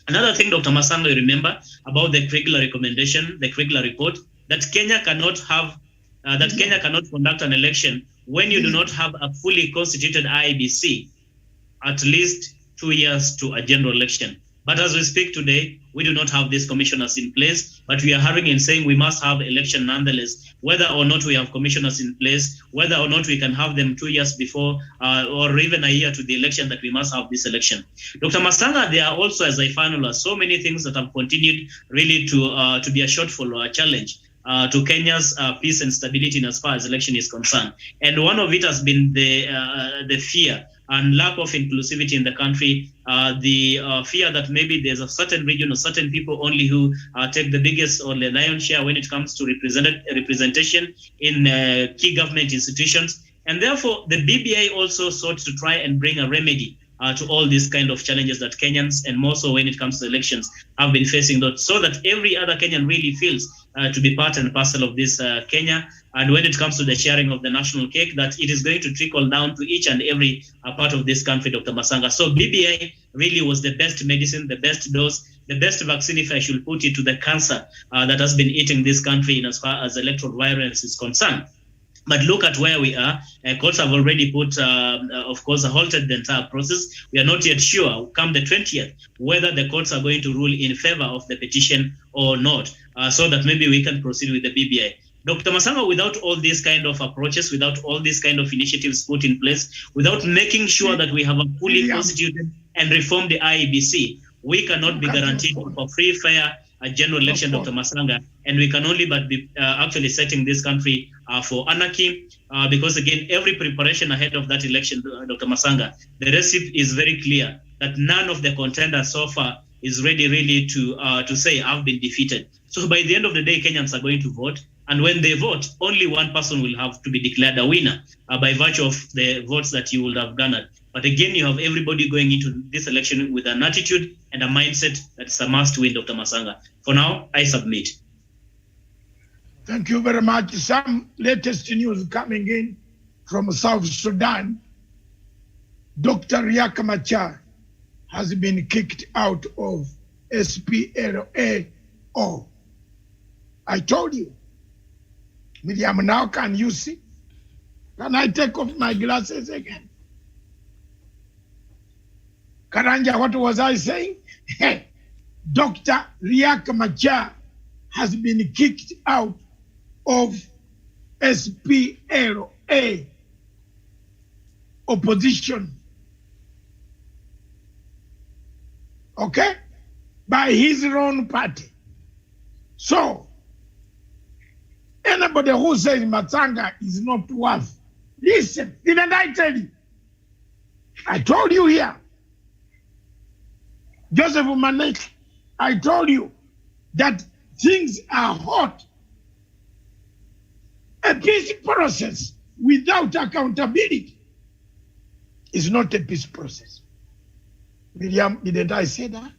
Another thing, Dr. Masanga, you remember about the Kriegler recommendation, the Kriegler report, that Kenya cannot have, Kenya cannot conduct an election when you do not have a fully constituted IEBC, at least 2 years to a general election. But as we speak today, we do not have these commissioners in place, but we are hurrying in saying we must have election nonetheless, whether or not we have commissioners in place, whether or not we can have them 2 years before, or even a year to the election, that we must have this election. Dr. Masanga, there are also, as I found, so many things that have continued really to be a shortfall or a challenge to Kenya's peace and stability in as far as election is concerned. And one of it has been the fear and lack of inclusivity in the country, the fear that maybe there's a certain region or certain people only who take the biggest or the lion's share when it comes to representation in key government institutions. And therefore, the BBI also sought to try and bring a remedy to all these kind of challenges that Kenyans, and more so when it comes to elections, have been facing, so that every other Kenyan really feels to be part and parcel of this Kenya. And when it comes to the sharing of the national cake, that it is going to trickle down to each and every part of this country, Dr. Masanga. So BBI really was the best medicine, the best dose, the best vaccine, if I should put it, to the cancer that has been eating this country in as far as electoral violence is concerned. But look at where we are. Courts have already put, of course, halted the entire process. We are not yet sure, come the 20th, whether the courts are going to rule in favor of the petition or not, so that maybe we can proceed with the BBI. Dr. Masanga, without all these kind of approaches, without all these kind of initiatives put in place, without making sure that we have a fully constituted and reformed the IEBC, we cannot be guaranteed for free, fair, a general election, Dr. Masanga, and we can only but be actually setting this country for anarchy, because again, every preparation ahead of that election, Dr. Masanga, the recipe is very clear that none of the contenders so far is ready really to say I've been defeated. So by the end of the day, Kenyans are going to vote, and when they vote, only one person will have to be declared a winner by virtue of the votes that you would have garnered. But again, you have everybody going into this election with an attitude and a mindset that's a must win, Dr. Masanga. For now, I submit. Thank you very much. Some latest news coming in from South Sudan. Dr. Riek Machar has been kicked out of SPLA-O. I told you. Miriam, now can you see? Can I take off my glasses again? Karanja, what was I saying? Dr. Riek Machar has been kicked out of SPLA opposition. Okay? By his own party. So, anybody Anybody who says Matsanga is not worth, listen, didn't I tell you? I told you here. Joseph Manek, I told you that things are hot. A peace process without accountability is not a peace process. Miriam, didn't I say that?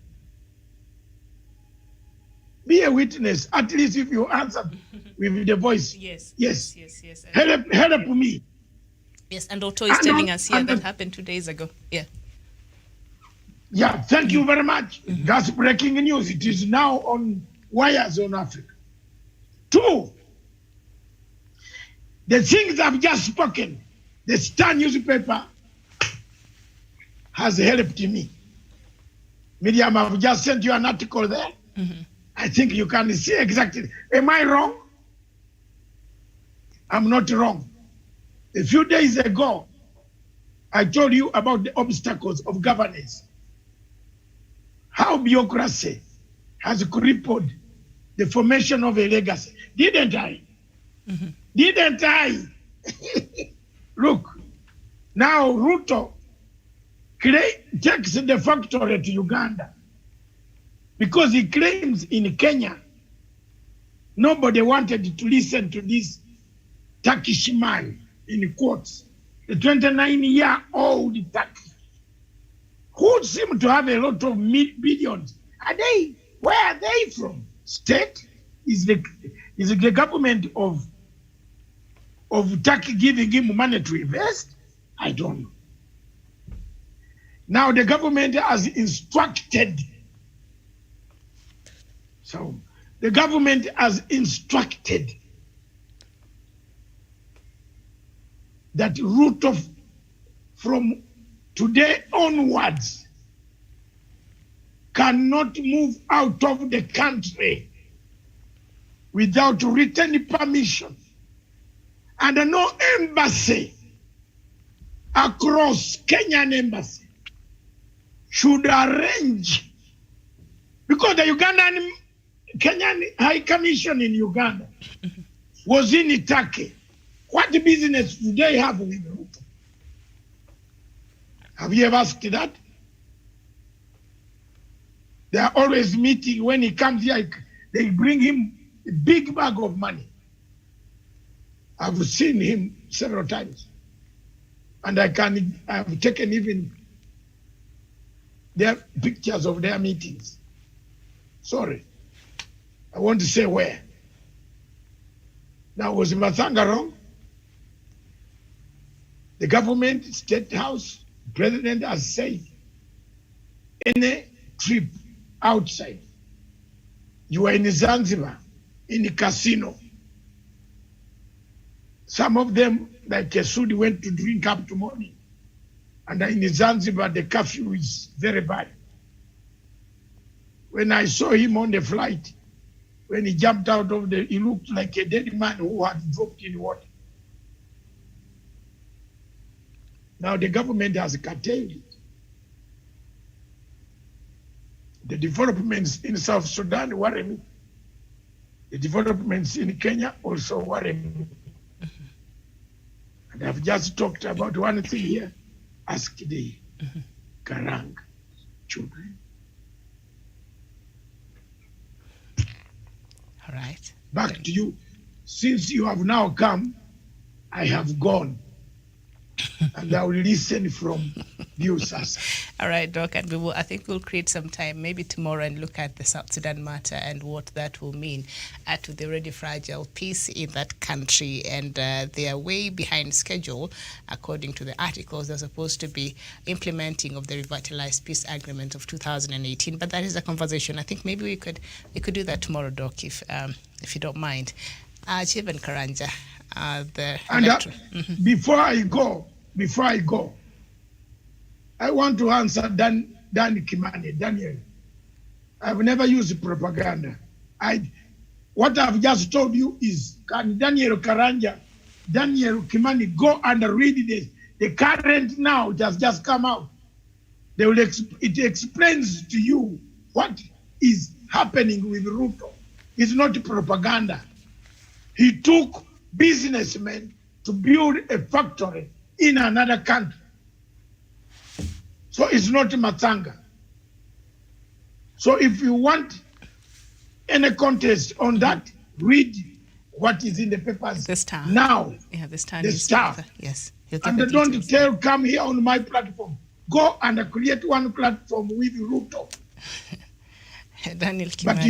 Be a witness, at least if you answer with the voice. Yes. Yes. Yes. Yes. Help me. Yes, and Otto is telling us here that happened 2 days ago. Yeah. Yeah, thank you very much. That's breaking news. It is now on Wires on Africa. 2, the things I've just spoken, the Star newspaper has helped me. Miriam, I've just sent you an article there. I think you can see exactly. Am I wrong? I'm not wrong. A few days ago, I told you about the obstacles of governance. How bureaucracy has crippled the formation of a legacy. Didn't I? Didn't I? Look, now Ruto takes the factory to Uganda because he claims in Kenya nobody wanted to listen to this Turkish man, in quotes, the 29-year-old Turkish, who seem to have a lot of billions. Where are they from? State? Is the government of Turkey giving him money to invest? I don't know. Now the government has instructed. So the government has instructed that Ruto from today onwards cannot move out of the country without written permission, and no embassy across Kenyan embassy should arrange, because the Ugandan Kenyan High Commission in Uganda was in Turkey. What business do they have with Ruto? Have you ever asked that? They are always meeting. When he comes here, they bring him a big bag of money. I've seen him several times. And I've taken even their pictures of their meetings. Sorry. I want to say where. Now, was Mathanga wrong? The government, State House, President has said, any trip outside, you are in Zanzibar, in the casino. Some of them, like Kesudi, went to drink up to morning. And in Zanzibar, the curfew is very bad. When I saw him on the flight, when he jumped out of he looked like a dead man who had dropped in water. Now the government has curtailed it. The developments in South Sudan worry me. The developments in Kenya also worry me. And I've just talked about one thing here. Ask the Karang children. All right. Back to you. Since you have now come, I have gone. And I will listen from you, Sasa. All right, Doc, and I think we'll create some time, maybe tomorrow, and look at the South Sudan matter and what that will mean to the already fragile peace in that country. And they are way behind schedule, according to the articles. They're supposed to be implementing of the revitalized peace agreement of 2018. But that is a conversation. I think maybe we could do that tomorrow, Doc, if you don't mind. Jevan Karanja, the Electoral. Before I go, I want to answer Dan Kimani, Daniel. I've never used propaganda. What I've just told you is, can Daniel Karanja, Daniel Kimani go and read the current now just come out. It explains to you what is happening with Ruto. It's not propaganda. He took businessmen to build a factory in another country. So it's not Matanga. So if you want any contest on that, read what is in the papers The Star. now. Yeah, the Star. The Star. Yes. And don't come here on my platform. Go and create one platform with Ruto. Daniel Kimani. But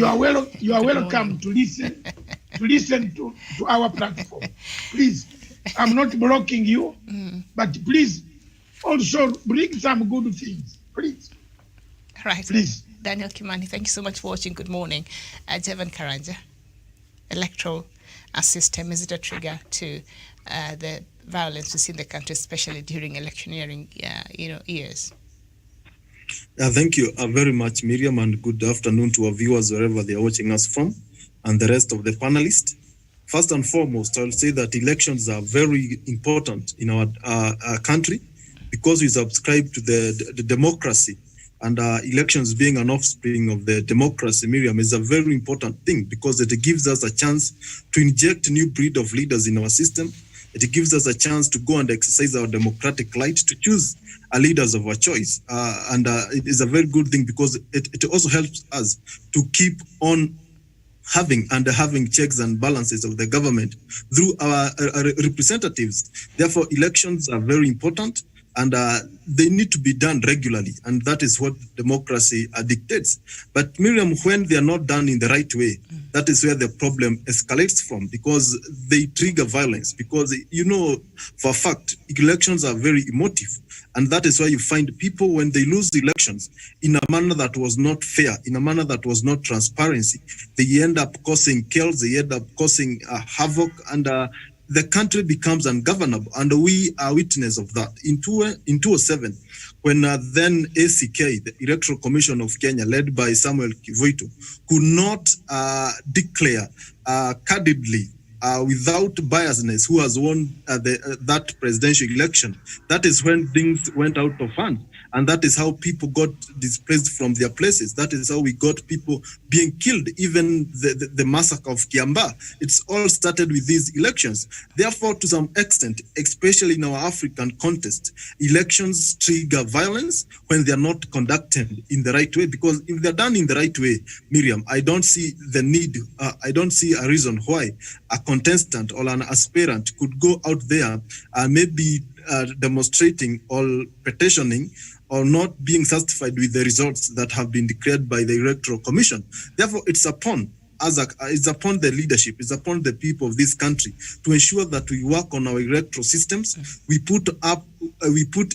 you are welcome to listen to our platform. Please, I'm not blocking you, but please also bring some good things. Please. Right. Please. Daniel Kimani, thank you so much for watching. Good morning. Javan Karanja, electoral system, is it a trigger to the violence we see in the country, especially during electioneering years? Thank you very much, Miriam, and good afternoon to our viewers wherever they are watching us from, and the rest of the panelists. First and foremost, I'll say that elections are very important in our country because we subscribe to the democracy, and elections being an offspring of the democracy, Miriam, is a very important thing because it gives us a chance to inject a new breed of leaders in our system. It gives us a chance to go and exercise our democratic right to choose leaders of our choice. And it is a very good thing because it also helps us to keep on having checks and balances of the government through our representatives. Therefore, elections are very important and they need to be done regularly. And that is what democracy dictates. But Miriam, when they are not done in the right way, that is where the problem escalates from because they trigger violence. Because, for a fact, elections are very emotive. And that is why you find people, when they lose elections in a manner that was not fair, in a manner that was not transparency, they end up causing chaos, they end up causing havoc, and the country becomes ungovernable. And we are witness of that. In 2007, when then ACK, the Electoral Commission of Kenya, led by Samuel Kivuito, could not declare candidly without biasness who has won that presidential election. That is when things went out of hand. And that is how people got displaced from their places. That is how we got people being killed, even the massacre of Kiambaa. It's all started with these elections. Therefore, to some extent, especially in our African context, elections trigger violence when they are not conducted in the right way. Because if they're done in the right way, Miriam, I don't see the need, I don't see a reason why a contestant or an aspirant could go out there maybe demonstrating or petitioning or not being satisfied with the results that have been declared by the Electoral Commission. Therefore, it's upon the leadership, it's upon the people of this country to ensure that we work on our electoral systems. We put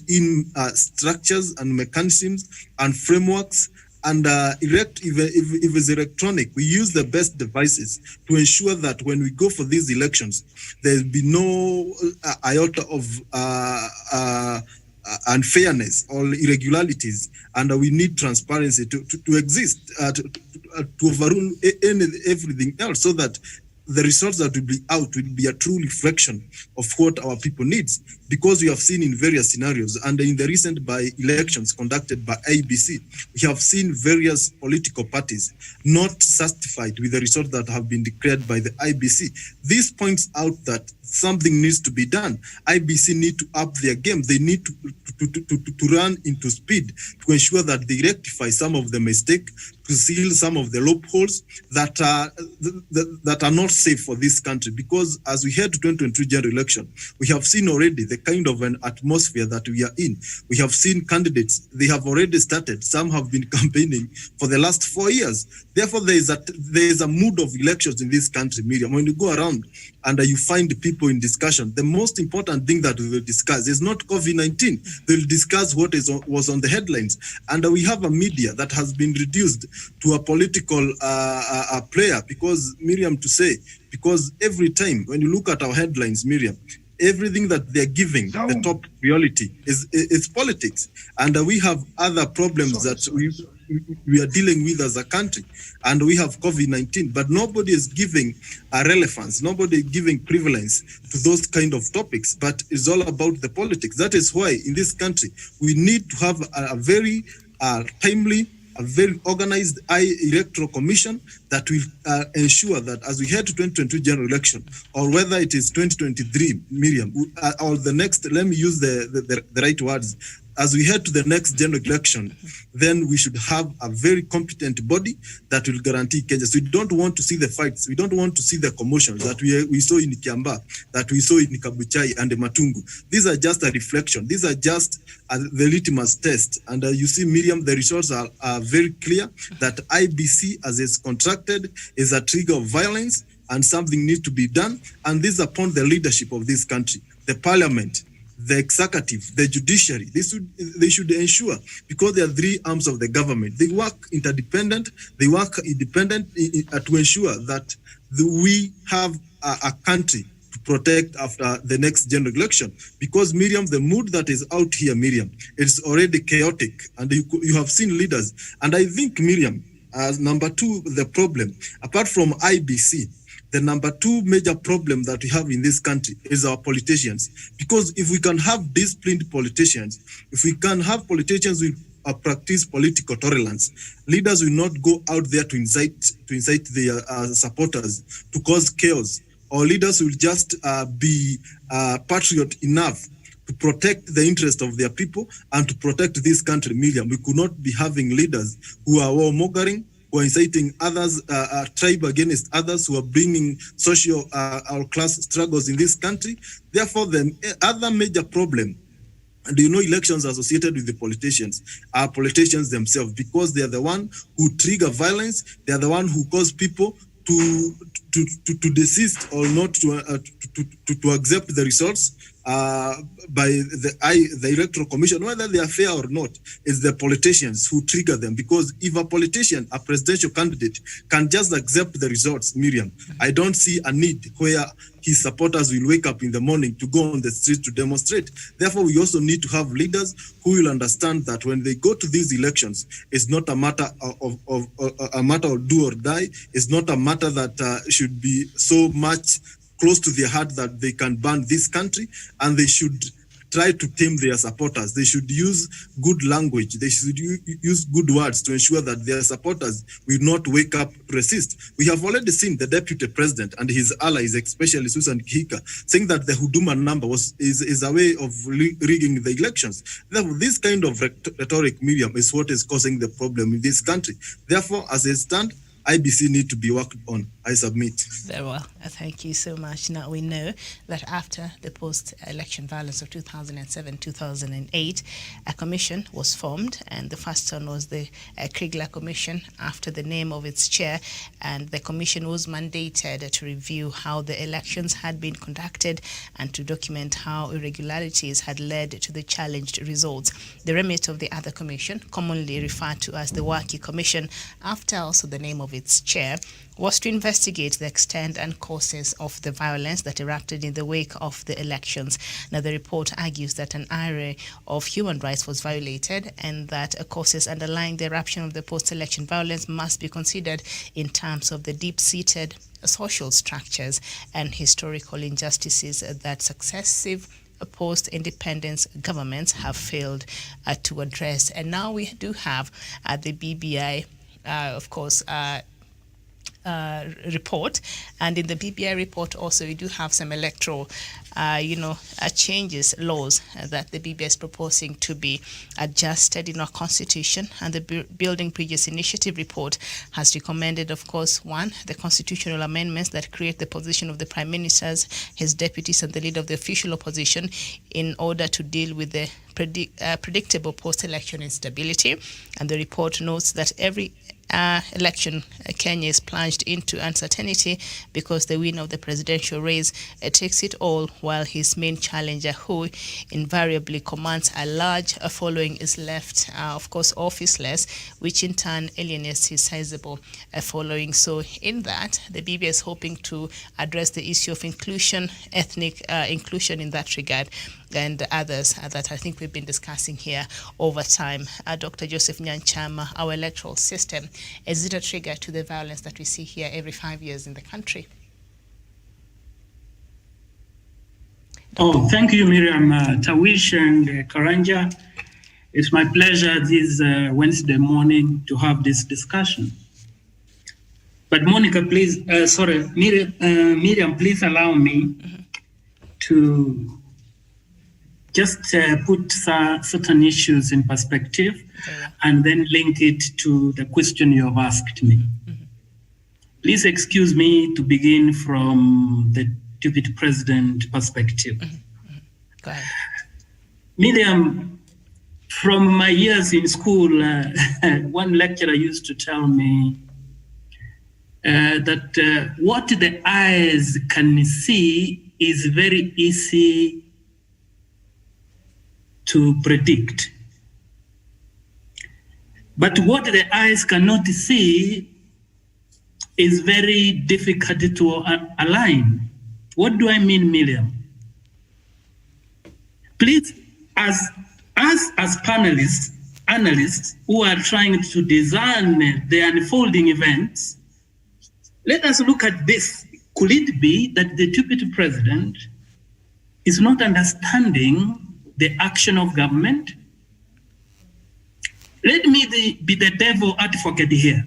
in structures and mechanisms and frameworks. And if it's electronic, we use the best devices to ensure that when we go for these elections, there'll be no iota of unfairness or irregularities, and we need transparency to exist, to overrule everything else, so that the results that will be out will be a true reflection of what our people needs. Because we have seen in various scenarios, and in the recent by-elections conducted by IBC, we have seen various political parties not satisfied with the results that have been declared by the IBC. This points out that something needs to be done. IBC need to up their game. They need to run into speed to ensure that they rectify some of the mistakes, to seal some of the loopholes that are not safe for this country. Because as we head to 2022 general election, we have seen already the kind of an atmosphere that we are in. We have seen candidates, they have already started. Some have been campaigning for the last 4 years. Therefore, there is a mood of elections in this country, Miriam. When you go around and you find people in discussion, the most important thing that we will discuss is not COVID-19. They'll discuss what was on the headlines. And we have a media that has been reduced to a political player, because, Miriam, because every time when you look at our headlines, Miriam, everything that they're giving the top priority is politics. And we have other problems that we are dealing with as a country, and we have COVID-19, but nobody is giving a relevance, nobody is giving prevalence to those kind of topics, but it's all about the politics. That is why in this country, we need to have a very timely, a very organized electoral commission that will ensure that as we head to 2022 general election, or whether it is 2023, Miriam, or the next, let me use the right words, as we head to the next general election, then we should have a very competent body that will guarantee Kenya. So we don't want to see the fights. We don't want to see the commotions that we saw in Kiamba, that we saw in Kabuchai and Matungu. These are just a reflection. These are just the litmus test. And you see, Miriam, the results are very clear that IBC, as it's contracted, is a trigger of violence, and something needs to be done. And this is upon the leadership of this country, the parliament, the executive, the judiciary. They should ensure, because there are three arms of the government, they work interdependent, they work independent to ensure that we have a country to protect after the next general election. Because, Miriam, the mood that is out here, Miriam, it's already chaotic, and you have seen leaders. And I think, Miriam, as number two, the problem, apart from IBC, the number two major problem that we have in this country is our politicians. Because if we can have disciplined politicians, if we can have politicians who practice political tolerance, leaders will not go out there to incite their supporters to cause chaos. Or leaders will just be patriot enough to protect the interest of their people and to protect this country, Miriam. We could not be having leaders who are warmongering, who are inciting others, tribe against others, who are bringing social or class struggles in this country. Therefore, the other major problem, and elections associated with the politicians are politicians themselves, because they are the one who trigger violence. They are the one who cause people to desist or not to accept the results by the Electoral Commission, whether they are fair or not. It's the politicians who trigger them. Because if a politician, a presidential candidate, can just accept the results, Miriam, I don't see a need where his supporters will wake up in the morning to go on the street to demonstrate. Therefore, we also need to have leaders who will understand that when they go to these elections, it's not a matter of do or die. It's not a matter that should be so much close to their heart that they can burn this country, and they should try to tame their supporters. They should use good language. They should use good words to ensure that their supporters will not wake up to resist. We have already seen the deputy president and his allies, especially Susan Kihika, saying that the Huduma number is a way of rigging the elections. Therefore, this kind of rhetoric, Miriam, is what is causing the problem in this country. Therefore, as it stands, IBC need to be worked on. I submit. Very well. Thank you so much. Now, we know that after the post-election violence of 2007-2008, a commission was formed, and the first one was the Kriegler Commission, after the name of its chair, and the commission was mandated to review how the elections had been conducted and to document how irregularities had led to the challenged results. The remit of the other commission, commonly referred to as the Waki Commission, after also the name of its chair, was to investigate the extent and causes of the violence that erupted in the wake of the elections. Now, the report argues that an array of human rights was violated, and that causes underlying the eruption of the post-election violence must be considered in terms of the deep-seated social structures and historical injustices that successive post-independence governments have failed to address. And now we do have the BBI, of course, report, and in the BBI report also we do have some electoral changes, laws that the BBI is proposing to be adjusted in our constitution. And the Building Bridges Initiative report has recommended, of course, one, the constitutional amendments that create the position of the Prime Minister, his deputies, and the leader of the official opposition in order to deal with the predictable post-election instability. And the report notes that every election, Kenya is plunged into uncertainty because the winner of the presidential race takes it all, while his main challenger, who invariably commands a large following, is left, of course, officeless, which in turn alienates his sizable following. So in that, the BBI is hoping to address the issue of inclusion, ethnic inclusion in that regard, and others that I think we've been discussing here over time. Dr. Joseph Nyanchama, our electoral system, is it a trigger to the violence that we see here every 5 years in the country? Oh, thank you, Miriam, Tawish and Karanja. It's my pleasure this Wednesday morning to have this discussion. But Monica, please, Miriam, please allow me to just put certain issues in perspective and then link it to the question you have asked me. Please excuse me to begin from the Deputy President perspective. Go ahead. Miriam, from my years in school, one lecturer used to tell me that what the eyes can see is very easy to predict. But what the eyes cannot see is very difficult to align. What do I mean, Miriam? Please, as panelists, analysts who are trying to design the unfolding events, let us look at this. Could it be that the Deputy President is not understanding the action of government? Let me be the devil advocate here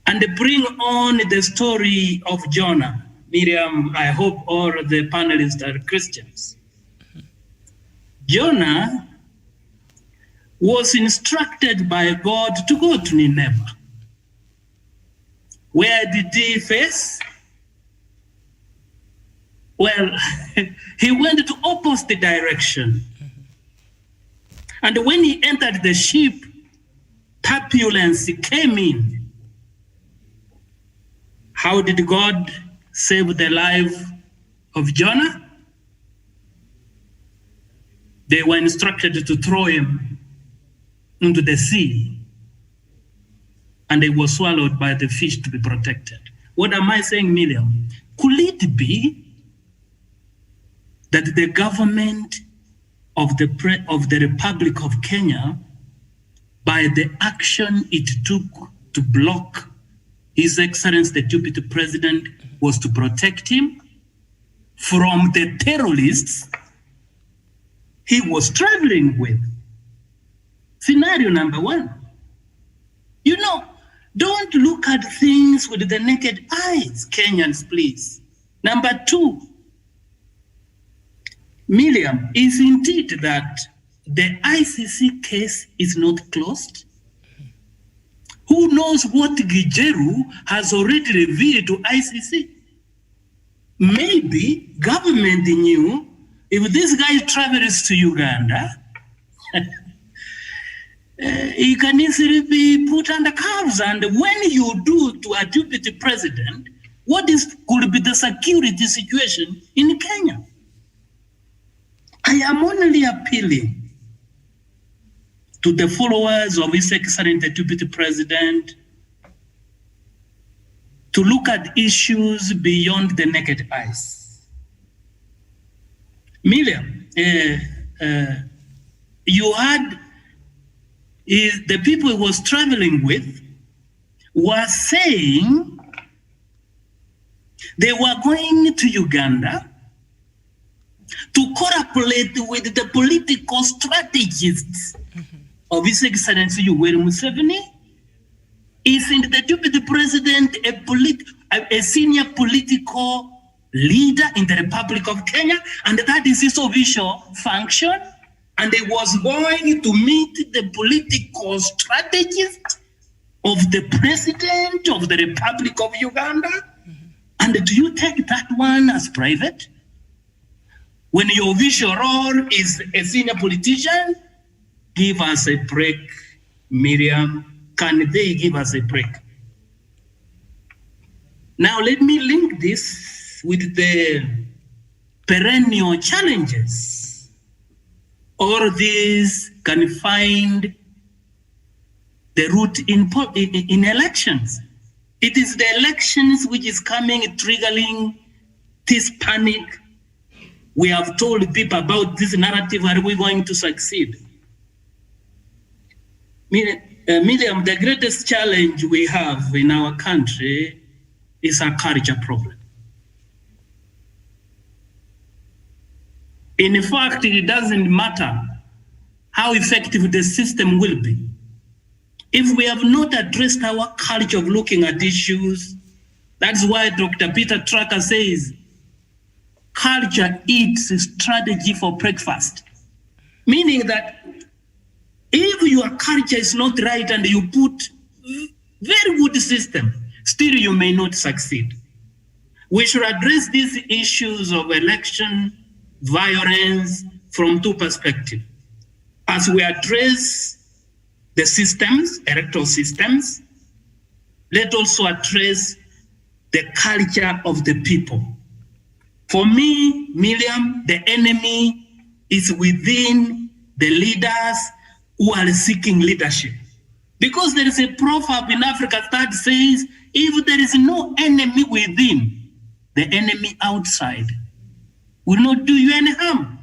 and bring on the story of Jonah. Miriam, I hope all the panelists are Christians. Jonah was instructed by God to go to Nineveh. Where did he face? Well, he went to opposite direction. And when he entered the ship, turbulence came in. How did God save the life of Jonah? They were instructed to throw him into the sea, and he was swallowed by the fish to be protected. What am I saying, Miriam? Could it be that the government of the Republic of Kenya, by the action it took to block His Excellency the Deputy President, was to protect him from the terrorists he was traveling with? Scenario number one. You know, don't look at things with the naked eyes, Kenyans, please. Number two, Miriam, is indeed that the ICC case is not closed? Who knows what Gijeru has already revealed to ICC? Maybe government knew if this guy travels to Uganda, he can easily be put under cuffs. And when you do to a deputy president, could be the security situation in Kenya? I am only appealing to the followers of His Excellency the Deputy President to look at issues beyond the naked eyes. Miriam, you had the people he was traveling with were saying they were going to Uganda to cooperate with the political strategists of His Excellency Yoweri Museveni. Isn't the Deputy President a senior political leader in the Republic of Kenya? And that is his official function. And he was going to meet the political strategist of the President of the Republic of Uganda. And do you take that one as private? When your official role is a senior politician? Give us a break, Miriam. Can they give us a break? Now let me link this with the perennial challenges. All these can find the root in elections. It is the elections which is coming, triggering this panic. We have told people about this narrative, are we going to succeed? Miriam, the greatest challenge we have in our country is a culture problem. In fact, it doesn't matter how effective the system will be. If we have not addressed our culture of looking at issues, that's why Dr. Peter Drucker says, culture eats strategy for breakfast. Meaning that if your culture is not right and you put very good system, still you may not succeed. We should address these issues of election violence from two perspectives. As we address the systems, electoral systems, let's also address the culture of the people. For me, Miriam, the enemy is within the leaders who are seeking leadership. Because there is a proverb in Africa that says, if there is no enemy within, the enemy outside will not do you any harm.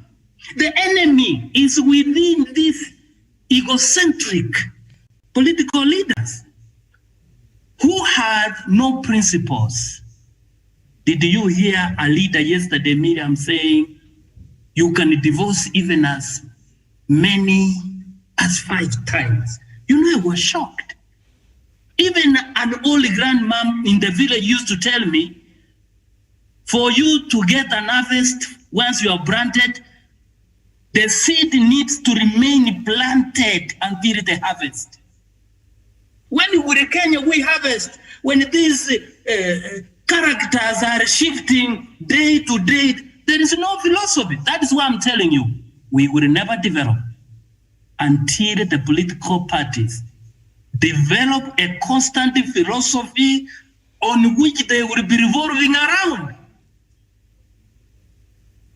The enemy is within these egocentric political leaders who have no principles. Did you hear a leader yesterday, Miriam, saying you can divorce even as many as 5 times? You know, I was shocked. Even an old grandmom in the village used to tell me, for you to get an harvest once you are planted, the seed needs to remain planted until the harvest. When in Kenya we harvest, when these characters are shifting day to day, there is no philosophy. That is why I'm telling you, we will never develop until the political parties develop a constant philosophy on which they will be revolving around.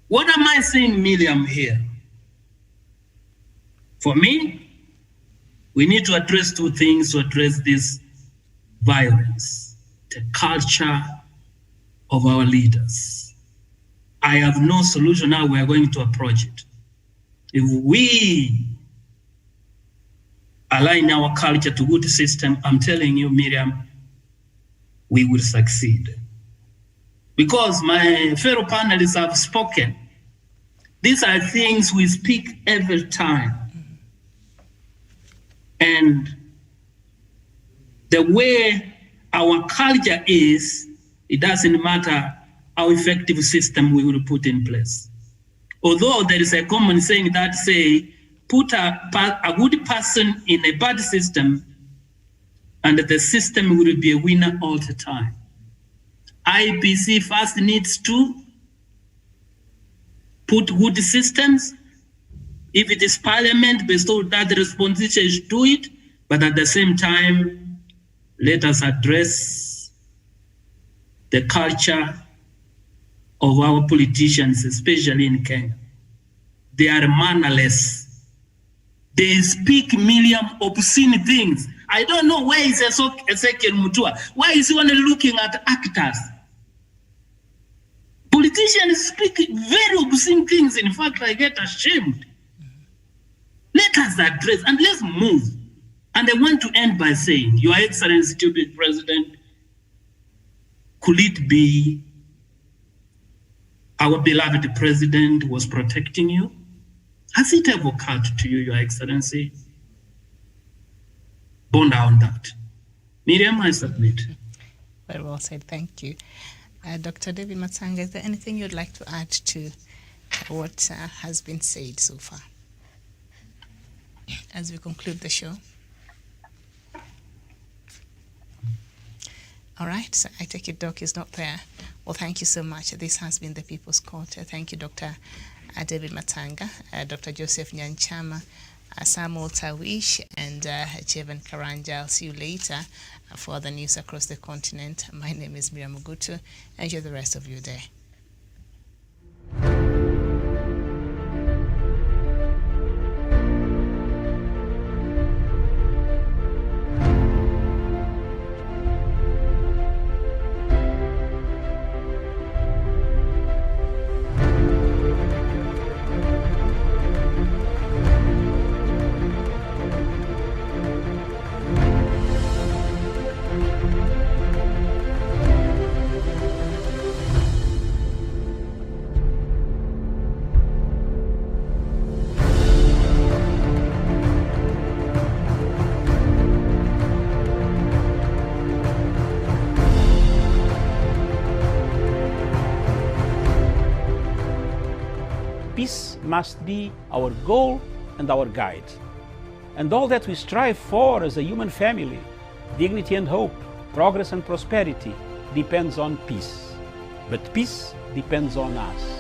What am I saying, Miriam, here? For me, we need to address 2 things to address this violence, the culture of our leaders. I have no solution how we are going to approach it. If we align our culture to good system, I'm telling you, Miriam, we will succeed. Because my fellow panelists have spoken. These are things we speak every time. And the way our culture is, it doesn't matter how effective system we will put in place. Although there is a common saying that say, put a good person in a bad system and the system will be a winner all the time. IPC first needs to put good systems. If it is parliament, bestow that responsibility, do it. But at the same time, let us address the culture of our politicians, especially in Kenya. They are mannerless. They speak million obscene things. I don't know where is Ezekiel Mutua. Why is he only looking at actors? Politicians speak very obscene things. In fact, I get ashamed. Let us address and let's move. And I want to end by saying, Your Excellency, stupid President, could it be our beloved President was protecting you? Has it ever occurred to you, Your Excellency? Bond on that. Miriam, I submit. Very well said. Thank you. Dr. David Matsanga, is there anything you'd like to add to what has been said so far as we conclude the show? All right, so I take it Doc is not there. Well, thank you so much. This has been the People's Court. Thank you, Dr. David Matanga, Dr. Joseph Nyanchama, Samuel Tawish, and Jevan Karanja. I'll see you later for other news across the continent. My name is Miriam Mugutu. Enjoy the rest of your day. must be our goal and our guide. And all that we strive for as a human family, dignity and hope, progress and prosperity, depends on peace. But peace depends on us.